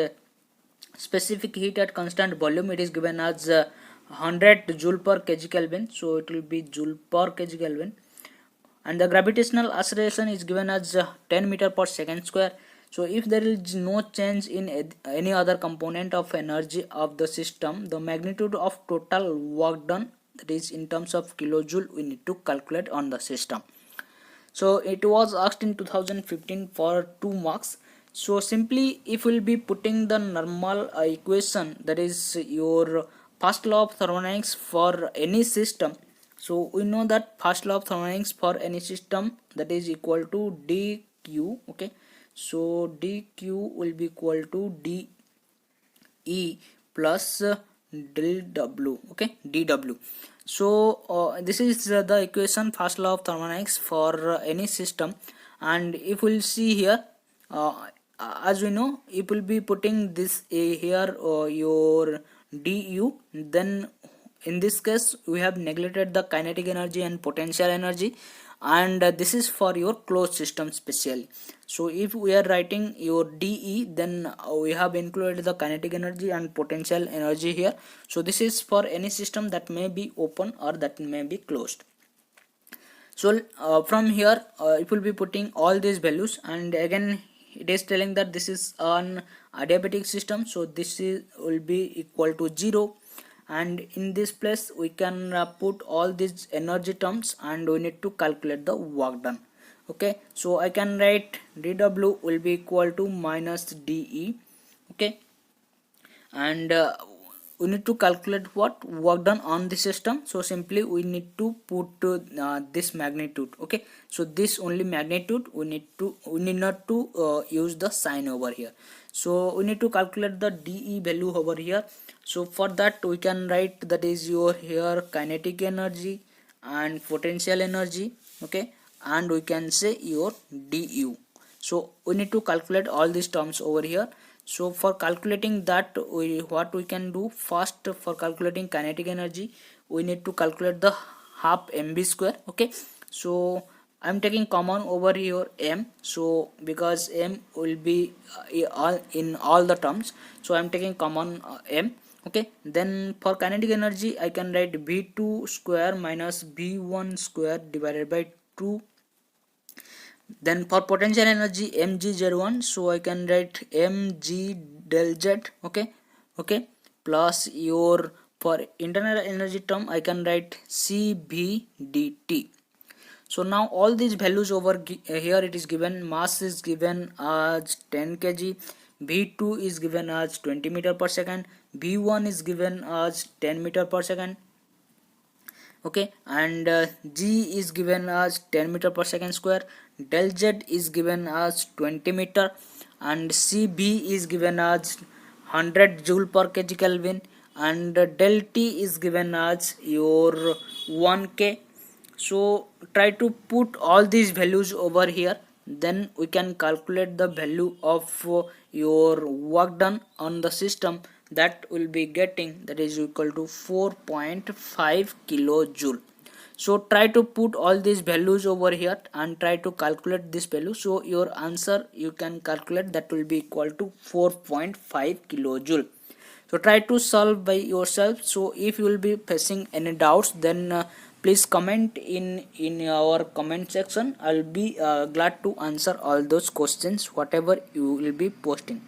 specific heat at constant volume, it is given as 100 joule per kg Kelvin, so it will be joule per kg Kelvin. And the gravitational acceleration is given as 10 meter per second square. So if there is no change in any other component of energy of the system, the magnitude of total work done, that is in terms of kilojoule, we need to calculate on the system. So it was asked in 2015 for 2 marks. So simply if we'll be putting the normal equation, that is your first law of thermodynamics for any system. So we know that first law of thermodynamics for any system, that is equal to dq. Okay, so dq will be equal to de plus del w. Okay, dw. So this is the equation, first law of thermodynamics for any system. And if we'll see here, as we know, if we'll be putting this here your du, then in this case we have neglected the kinetic energy and potential energy, and this is for your closed system specially. So if we are writing your de, then we have included the kinetic energy and potential energy here. So this is for any system that may be open or that may be closed. So from here it will be putting all these values, and again it is telling that this is an adiabatic system, so this is will be equal to 0. And in this place we can put all these energy terms, and we need to calculate the work done. Okay, so I can write dw will be equal to minus de. Okay, and we need to calculate what work done on the system. So simply we need to put this magnitude. Okay, so this only magnitude we need not to use the sign over here. So we need to calculate the de value over here. So for that we can write, that is your here kinetic energy and potential energy. Okay, and we can say your du. So we need to calculate all these terms over here. So for calculating that, what we can do first, for calculating kinetic energy, we need to calculate the half mv square. Okay, so I'm taking common over here m, so because m will be in all the terms, so I'm taking common m. Okay, then for kinetic energy I can write v2 square minus v1 square divided by 2. Then for potential energy mg01, so I can write mg del z. Okay, plus your, for internal energy term I can write cv dt. So now all these values over here, it is given mass is given as 10 kg, v2 is given as 20 meter per second, v1 is given as 10 meter per second. Okay, and g is given as 10 meter per second square, del z is given as 20 meter, and cb is given as 100 joule per kg Kelvin, and del t is given as your 1k. So try to put all these values over here, then we can calculate the value of your work done on the system. That will be getting, that is equal to 4.5 kilojoule. So try to put all these values over here and try to calculate this value. So your answer you can calculate, that will be equal to 4.5 kilojoule. So try to solve by yourself. So if you will be facing any doubts, then please comment in our comment section. I'll be glad to answer all those questions whatever you will be posting.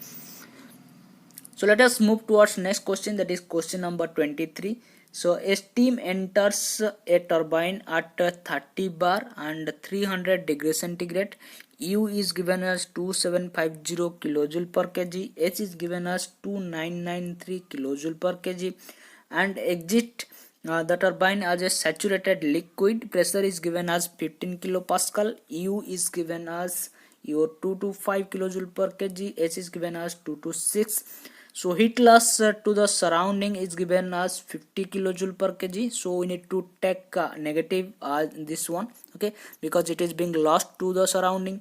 So let us move towards next question, that is question number 23. So a steam enters a turbine at 30 bar and 300 degrees centigrade. U is given as 2750 kilojoule per kg, H is given as 2993 kilojoule per kg, and exit the turbine as a saturated liquid. Pressure is given as 15 kilopascal. U is given as your 225 kilojoule per kg, H is given as 226. So heat loss to the surrounding is given as 50 kilojoule per kg. So we need to take negative this one. Okay, because it is being lost to the surrounding.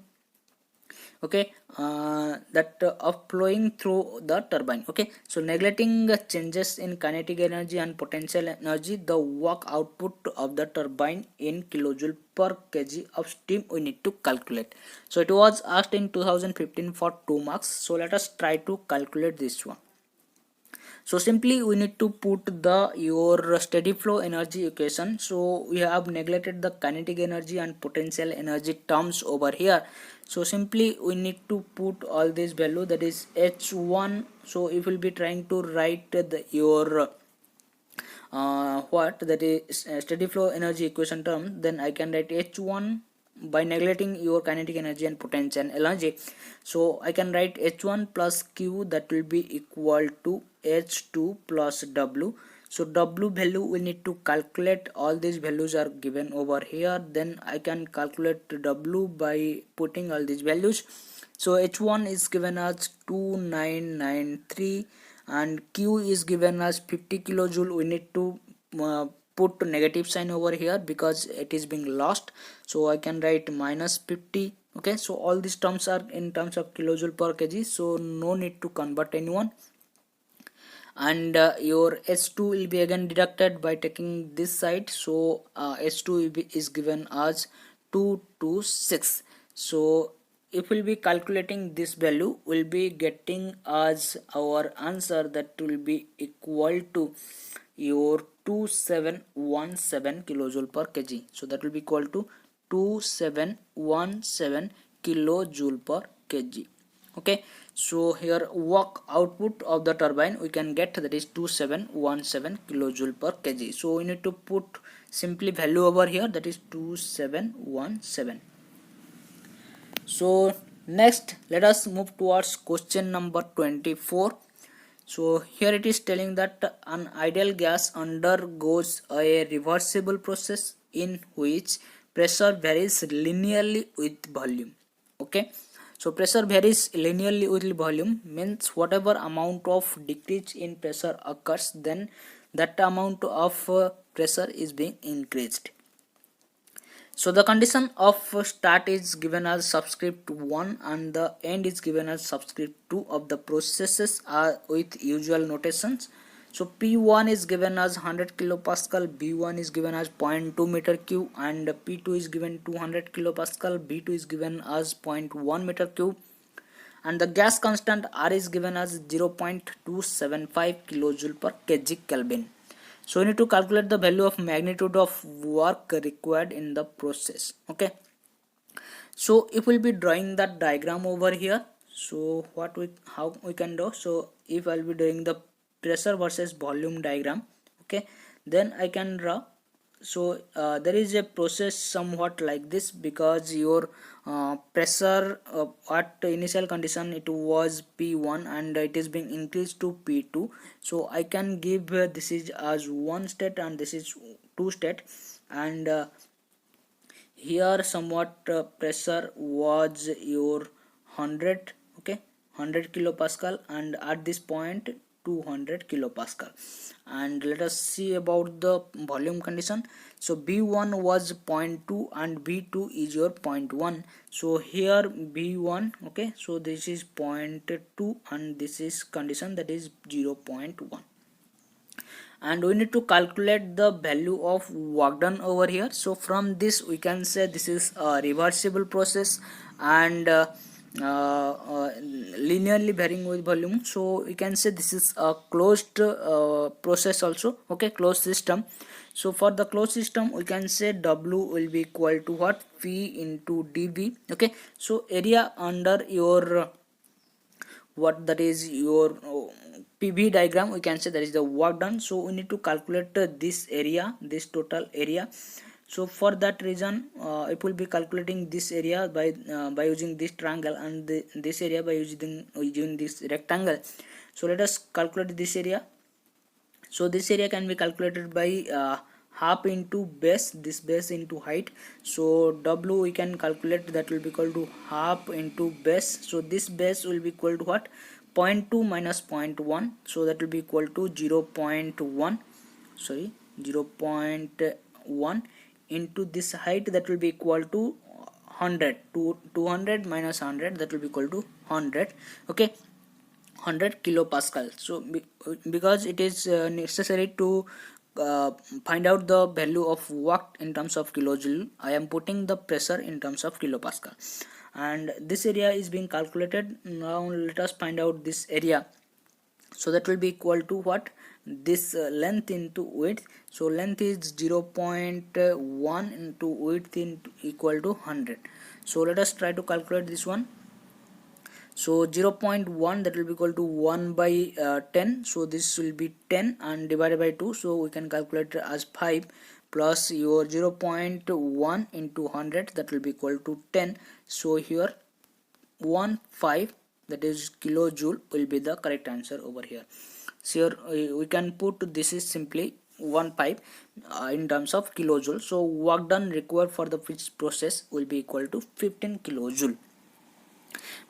okay, that of flowing through the turbine. Okay, so neglecting changes in kinetic energy and potential energy, the work output of the turbine in kilojoule per kg of steam we need to calculate. So it was asked in 2015 for 2 marks. So let us try to calculate this one. So simply we need to put the your steady flow energy equation. So we have neglected the kinetic energy and potential energy terms over here. So simply we need to put all this value, that is h1. So if we'll be trying to write the your what that is steady flow energy equation term, then I can write h1 by neglecting your kinetic energy and potential energy. So I can write h1 plus q, that will be equal to h2 plus w. So w value we need to calculate, all these values are given over here. Then I can calculate w by putting all these values. So h1 is given as 2993 and q is given as 50 kilojoule. We need to put negative sign over here because it is being lost. So I can write minus 50. Okay, so all these terms are in terms of kilojoule per kg, so no need to convert anyone. And your h2 will be again deducted by taking this side. So h2 is given as 226. So if we'll be calculating this value, we'll be getting as our answer that will be equal to your 2717 kilojoule per kg. So that will be equal to 2717 kilojoule per kg. Okay, so here work output of the turbine we can get, that is 2717 kilojoule per kg. So we need to put simply value over here, that is 2717. So next let us move towards question number 24. So here it is telling that an ideal gas undergoes a reversible process in which pressure varies linearly with volume. Okay, so pressure varies linearly with volume means whatever amount of decrease in pressure occurs, then that amount of pressure is being increased. So the condition of start is given as subscript 1 and the end is given as subscript 2 of the processes are with usual notations. So P1 is given as 100 kilopascal, B1 is given as 0.2 meter cube, and P2 is given 200 kilopascal, B2 is given as 0.1 meter cube, and the gas constant R is given as 0.275 kilojoule per kg Kelvin. So we need to calculate the value of magnitude of work required in the process. Okay, so if we'll be drawing that diagram over here, so how we can do, so if I'll be doing the pressure versus volume diagram, okay, then I can draw. So there is a process somewhat like this, because your pressure at initial condition it was P1 and it is being increased to P2. So I can give this is as one state and this is two state, and here somewhat pressure was your 100, okay, 100 kilopascal, and at this point 200 kilopascal. And let us see about the volume condition. So B1 was 0.2 and B2 is your 0.1. So here B1, okay, so this is 0.2 and this is condition, that is 0.1. And we need to calculate the value of work done over here. So from this we can say this is a reversible process and linearly varying with volume. So we can say this is a closed process also, okay, closed system. So for the closed system we can say W will be equal to what, P into dV. Okay, so area under your what, that is your PV diagram, we can say that is the work done. So we need to calculate this area, this total area. So for that reason it will be calculating this area by using this triangle, and this area by using this rectangle. So let us calculate this area. So this area can be calculated by half into base, this base into height. So W we can calculate, that will be equal to half into base. So this base will be equal to what, 0.2 minus 0.1. So that will be equal to 0.1, sorry, 0.1 into this height, that will be equal to 100 to 200 minus 100, that will be equal to 100. Okay, 100 kilopascal. So because it is necessary to find out the value of work in terms of kilojoule, I am putting the pressure in terms of kilopascal, and this area is being calculated. Now let us find out this area. So that will be equal to what? This length into width. So length is 0.1 into width into equal to 100. So let us try to calculate this one. So 0.1, that will be equal to 1 by 10. So this will be 10 and divided by 2. So we can calculate it as 5 plus your 0.1 into 100, that will be equal to 10. So here 1.5, that is kilojoule, will be the correct answer over here. So here we can put this is simply 1.5 in terms of kilojoule. So work done required for the process will be equal to 15 kilojoule.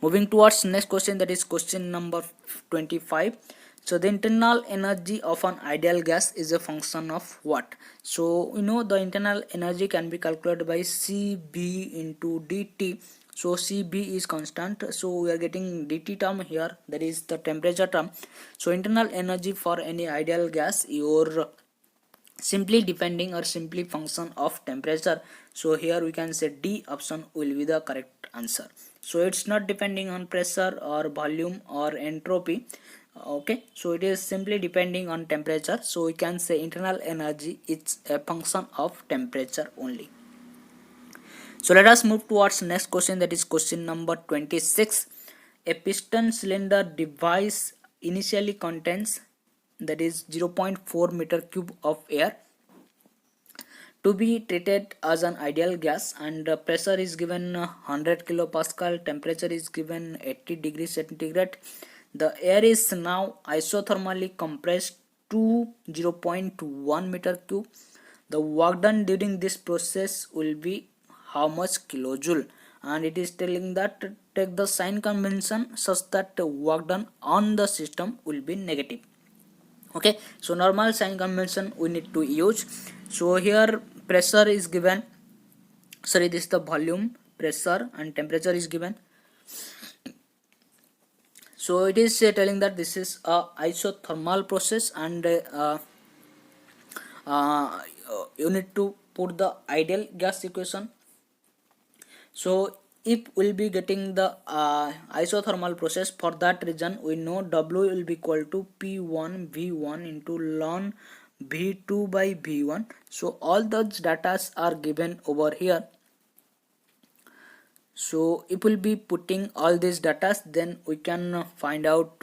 Moving towards next question, that is question number 25. So the internal energy of an ideal gas is a function of what? So you know the internal energy can be calculated by Cb into dt. So Cb is constant, so we are getting dt term here, that is the temperature term. So internal energy for any ideal gas, your simply depending or simply function of temperature. So here we can say D option will be the correct answer. So it's not depending on pressure or volume or entropy. Okay, so it is simply depending on temperature. So we can say internal energy is a function of temperature only. So let us move towards next question, that is question number 26. A piston cylinder device initially contains, that is 0.4 meter cube of air to be treated as an ideal gas, and pressure is given 100 kilopascal, temperature is given 80 degrees centigrade. The air is now isothermally compressed to 0.1 meter cube. The work done during this process will be how much kilojoule, and it is telling that take the sign convention such that the work done on the system will be negative. Okay, so normal sign convention we need to use. So here pressure is given, sorry, this is the volume, pressure and temperature is given. So it is telling that this is a isothermal process, and you need to put the ideal gas equation. So if we'll be getting the isothermal process, for that reason we know W will be equal to P1 V1 into ln V2 by V1. So all those data are given over here. So if we'll be putting all these data, then we can find out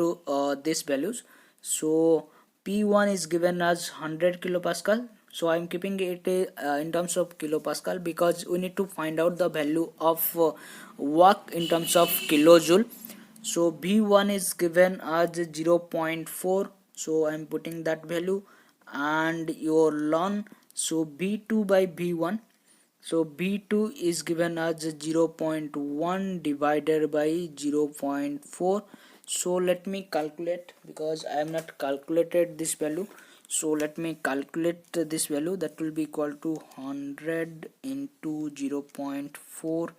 these values. So P1 is given as 100 kilopascal. So I am keeping it in terms of kilopascal because we need to find out the value of work in terms of kilojoule. So V1 is given as 0.4. So I am putting that value, and your ln, so V2 by V1. So B2 is given as 0.1 divided by 0.4. So let me calculate, because I have not calculated this value. So let me calculate this value. That will be equal to 100 into 0.4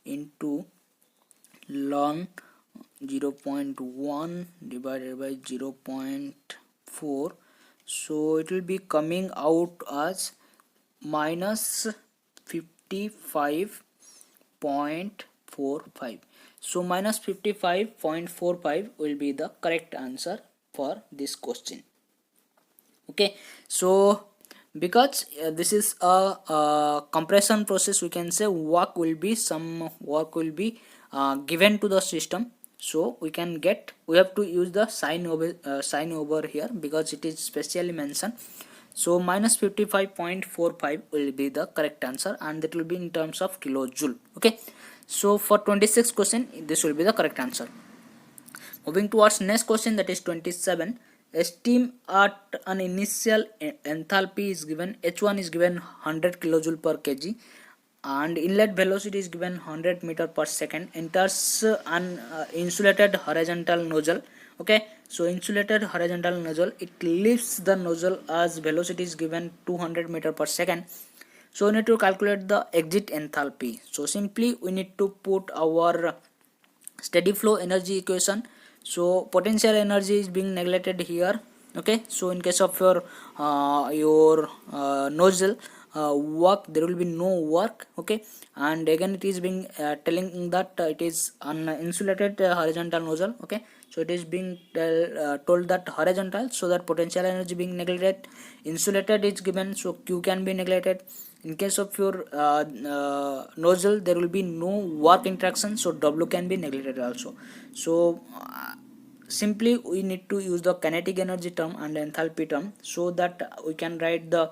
into ln 0.1 divided by 0.4. So it will be coming out as minus 55.45. So minus 55.45 will be the correct answer for this question. Okay, so because this is a compression process, we can say work will be given to the system. So we have to use the sign over here because it is specially mentioned. So minus 55.45 will be the correct answer, and that will be in terms of kilojoule. Okay, so for 26 question, this will be the correct answer. Moving towards next question, that is 27. Steam at an initial enthalpy is given, H1 is given 100 kilojoule per kg, and inlet velocity is given 100 meter per second. Enters an insulated horizontal nozzle. Okay, so insulated horizontal nozzle, it lifts the nozzle as velocity is given 200 meter per second. So we need to calculate the exit enthalpy. So simply we need to put our steady flow energy equation. So potential energy is being neglected here. Okay, so in case of your nozzle work, there will be no work. Okay, and again it is being telling that it is an insulated horizontal nozzle. Okay, so it is being told that horizontal, so that potential energy being neglected. Insulated is given, so Q can be neglected. In case of your nozzle, there will be no work interaction, so W can be neglected also. So simply we need to use the kinetic energy term and enthalpy term, so that we can write the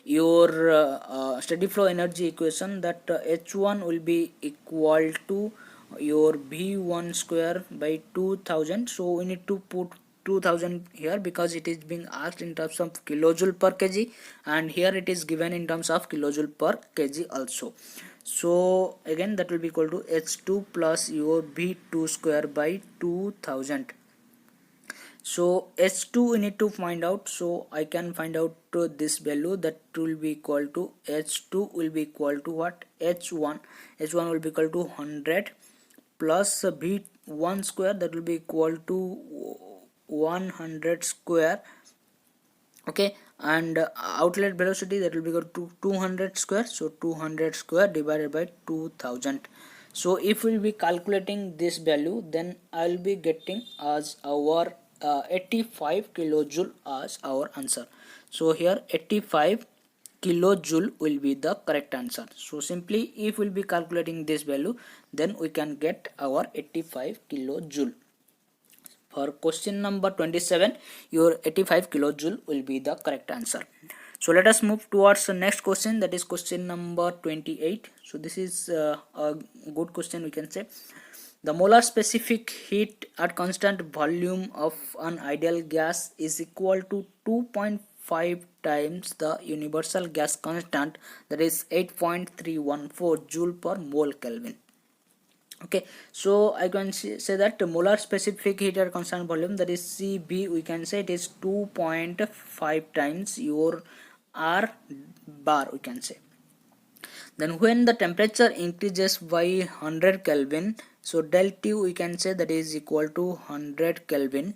your steady flow energy equation, that H1 will be equal to your V1 square by 2000. So we need to put 2000 here because it is being asked in terms of kilojoule per kg, and here it is given in terms of kilojoule per kg also. So again that will be equal to H2 plus your V2 square by 2000. So H2 we need to find out, so I can find out this value, that will be equal to H2 will be equal to what, H1 will be equal to 100 plus V1 square, that will be equal to 100 square. Okay, and outlet velocity, that will be equal to 200 square, so 200 square divided by 2000. So if we will be calculating this value, then I'll be getting as our 85 kilojoule as our answer. So here 85 kilojoule will be the correct answer. So simply if we'll be calculating this value, then we can get our 85 kilojoule. For question number 27, your 85 kilojoule will be the correct answer. So let us move towards the next question, that is question number 28. So this is a good question, we can say. The molar specific heat at constant volume of an ideal gas is equal to 2.5 times the universal gas constant, that is 8.314 joule per mole Kelvin. Okay, so I can say that the molar specific heat at constant volume, that is Cb, we can say it is 2.5 times your R bar, we can say. Then when the temperature increases by 100 Kelvin, so del T we can say that is equal to 100 Kelvin.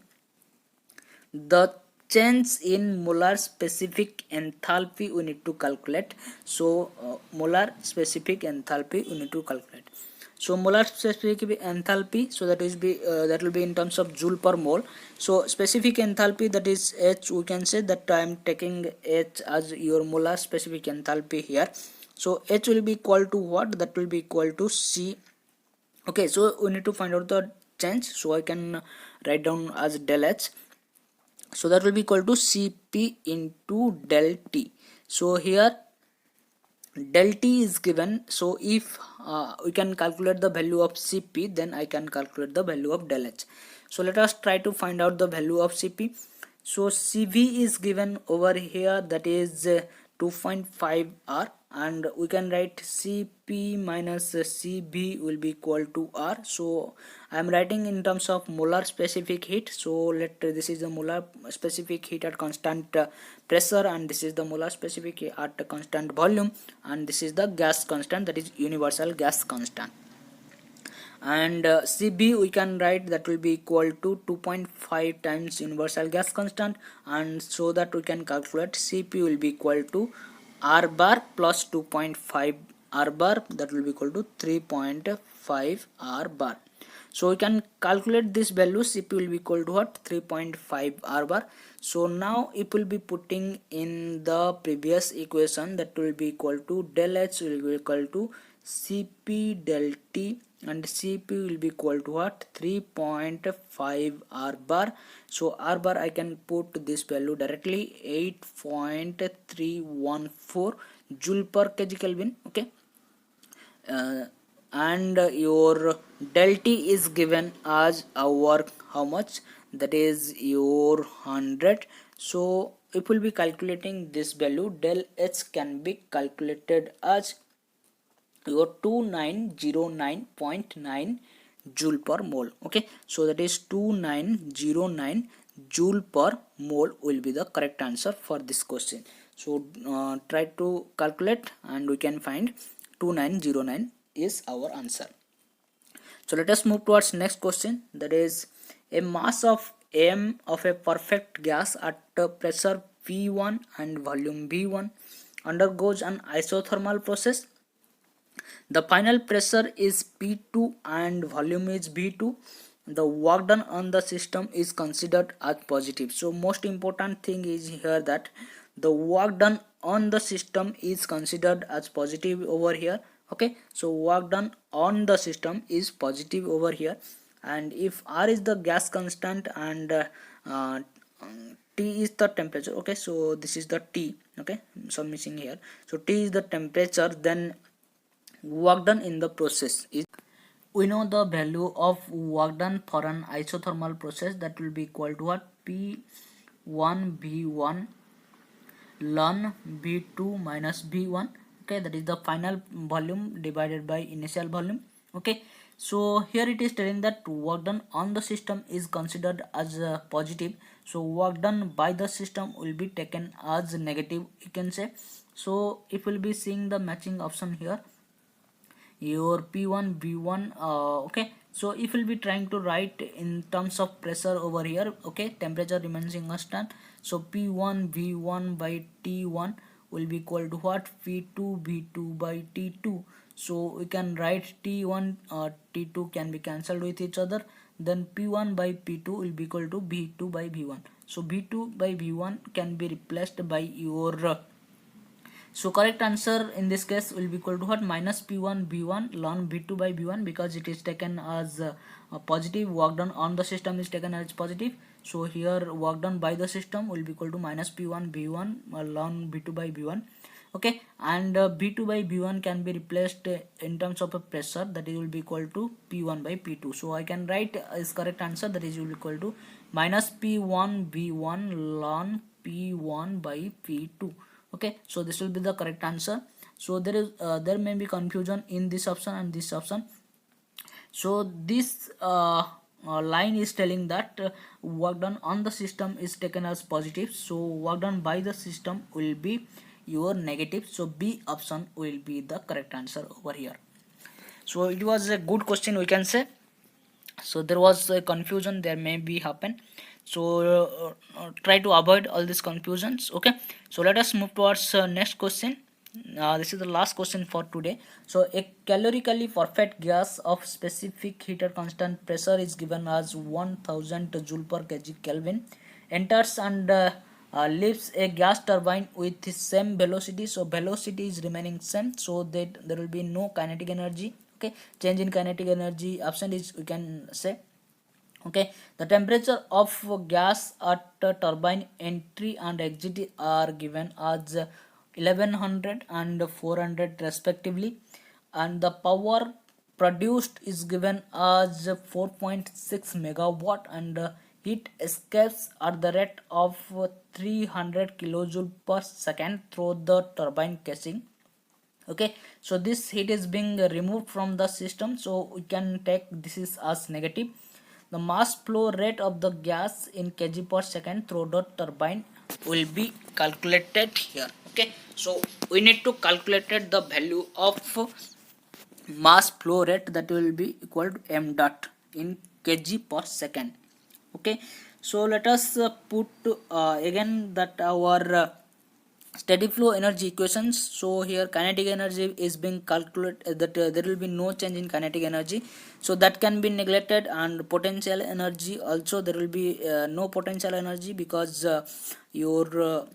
The change in molar specific enthalpy we need to calculate. So molar specific enthalpy we need to calculate. So molar specific enthalpy, so that will be in terms of joule per mole. So specific enthalpy, that is H, we can say that I am taking H as your molar specific enthalpy here. So H will be equal to what, that will be equal to C. Okay, so we need to find out the change, so I can write down as del H. So that will be equal to Cp into del T. So here del T is given, so if we can calculate the value of Cp, then I can calculate the value of del H. So let us try to find out the value of Cp. So Cv is given over here, that is 2.5 R, and we can write Cp minus Cv will be equal to R. So I am writing in terms of molar specific heat. So this is the molar specific heat at constant pressure, and this is the molar specific heat at constant volume, and this is the gas constant, that is universal gas constant. And Cb we can write that will be equal to 2.5 times universal gas constant, and so that we can calculate Cp will be equal to R bar plus 2.5 R bar, that will be equal to 3.5 R bar. So we can calculate this value, Cp will be equal to what, 3.5 R bar. So now it will be putting in the previous equation, that will be equal to del H will be equal to Cp del T, and Cp will be equal to what, 3.5 R bar. So R bar I can put this value directly, 8.314 joule per kg Kelvin. Okay, and your del T is given as our how much, that is your 100. So if we'll be calculating this value, del H can be calculated as your 2909.9 joule per mole. Okay, so that is 2909 joule per mole will be the correct answer for this question. So try to calculate and we can find 2909 is our answer. So let us move towards next question, that is a mass of m of a perfect gas at pressure P1 and volume V1 undergoes an isothermal process. The final pressure is P2 and volume is V2. The work done on the system is considered as positive. So most important thing is here that the work done on the system is considered as positive over here. Okay, so work done on the system is positive over here, and if R is the gas constant and uh, T is the temperature. Okay, so this is the T. Okay, so missing here. So T is the temperature, then work done in the process is, we know the value of work done for an isothermal process, that will be equal to what, P1 V1 ln V2 minus V1. Okay, that is the final volume divided by initial volume. Okay, so here it is telling that work done on the system is considered as positive, so work done by the system will be taken as negative, you can say. So if we'll be seeing the matching option here, your P1 V1, okay, so if we'll be trying to write in terms of pressure over here, okay, temperature remains constant, so P1 V1 by T1 will be equal to what, P2 V2 by T2. So we can write T1 T2 can be cancelled with each other, then P1 by P2 will be equal to V2 by V1. So V2 by V1 can be replaced by your so correct answer in this case will be equal to what, minus P1 V1 ln V2 by V1, because it is taken as a positive, work done on the system is taken as positive. So here work done by the system will be equal to minus P1 V1 ln V2 by V1. Okay, and V2 by V1 can be replaced in terms of a pressure, that is will be equal to P1 by P2. So I can write is correct answer, that is will be equal to minus P1 V1 ln P1 by P2. Okay, so this will be the correct answer. So there may be confusion in this option and this option. So this line is telling that work done on the system is taken as positive, so work done by the system will be your negative. So B option will be the correct answer over here. So it was a good question, we can say. So there was a confusion, there may be happen, so try to avoid all these confusions. Okay, so let us move towards next question. This is the last question for today. So a calorically perfect gas of specific heater constant pressure is given as 1000 joule per kg Kelvin, enters and leaves a gas turbine with the same velocity. So velocity is remaining same, so that there will be no kinetic energy. Okay, change in kinetic energy absent is, we can say. Okay, the temperature of gas at turbine entry and exit are given as 1100 and 400 respectively, and the power produced is given as 4.6 megawatt, and heat escapes at the rate of 300 kilojoule per second through the turbine casing. Okay, so this heat is being removed from the system, so we can take this is as negative. The mass flow rate of the gas in kg per second through the turbine will be calculated here. Okay, so we need to calculate the value of mass flow rate, that will be equal to m dot in kg per second. Okay, so let us put again that our steady flow energy equations. So here kinetic energy is being calculated, that there will be no change in kinetic energy, so that can be neglected, and potential energy also there will be no potential energy, because your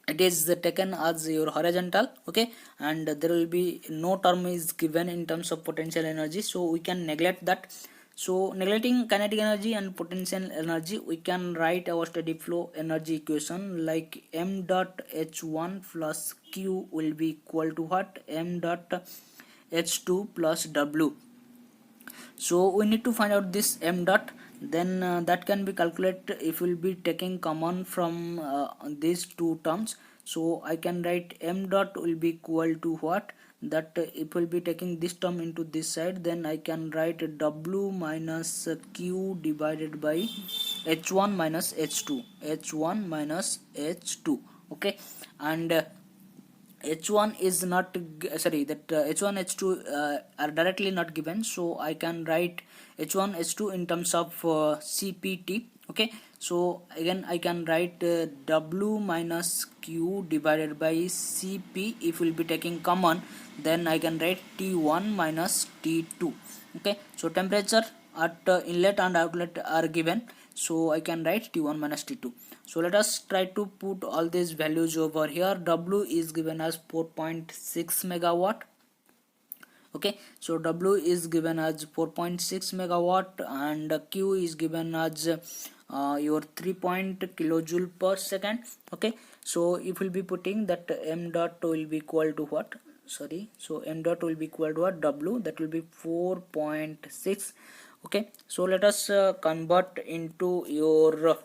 it is taken as your horizontal. Okay, and there will be no term is given in terms of potential energy, so we can neglect that. So neglecting kinetic energy and potential energy, we can write our steady flow energy equation like m dot h1 plus q will be equal to what, m dot h2 plus w. So we need to find out this m dot, then that can be calculated if we'll be taking common from these two terms. So I can write m dot will be equal to what, that if we'll be taking this term into this side, then I can write w minus q divided by h1 minus h2, h1 minus h2. Okay, and H1 is not sorry, that H1 H2 are directly not given, so I can write H1 H2 in terms of CPT. Okay, so again I can write W minus Q divided by Cp. If we'll be taking common, then I can write T1 minus T2. Okay, so temperature at inlet and outlet are given, so I can write T1 minus T2. So let us try to put all these values over here. W is given as 4.6 megawatt. Okay, so W is given as 4.6 megawatt and Q is given as your 3 kilojoule per second. Okay, so if we'll be putting that, m dot will be equal to what, sorry, so m dot will be equal to what, W, that will be 4.6. okay, so let us convert into your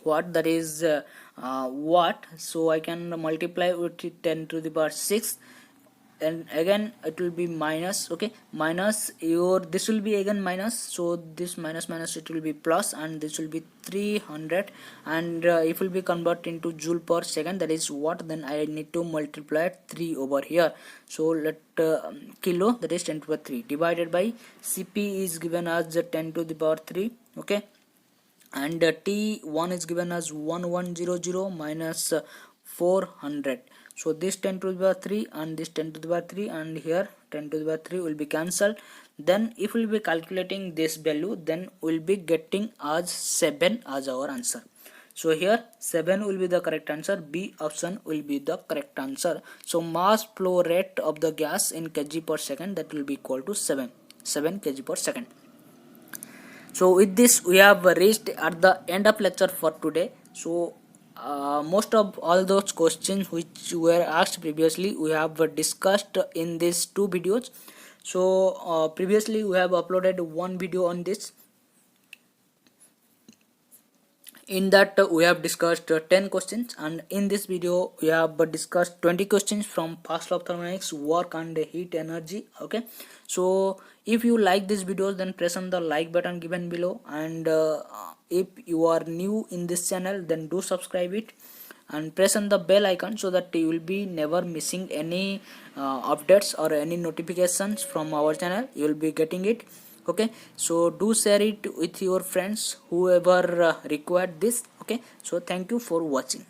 what, that is watt. So I can multiply with 10 to the power 6, and again it will be minus. Okay, minus your, this will be again minus, so this minus minus it will be plus, and this will be 300, and if will be convert into joule per second, that is watt, then I need to multiply 3 over here. So let kilo, that is 10 to the power 3 divided by Cp is given as 10 to the power 3. okay, and T1 is given as 1100 minus 400. So this 10 to the power 3 and this 10 to the power 3, and here 10 to the power 3 will be cancelled. Then if we will be calculating this value, then we will be getting as 7 as our answer. So here 7 will be the correct answer. B option will be the correct answer. So mass flow rate of the gas in kg per second, that will be equal to 7 kg per second. So with this we have reached at the end of lecture for today. So most of all those questions which were asked previously, we have discussed in these two videos. So previously we have uploaded one video on this. In that we have discussed 10 questions, and in this video we have discussed 20 questions from first law of thermodynamics, work and heat energy. Okay, so if you like these videos, then press on the like button given below, and if you are new in this channel, then do subscribe it and press on the bell icon, so that you will be never missing any updates or any notifications from our channel. You will be getting it. Okay, so do share it with your friends, whoever required this. Okay, so thank you for watching.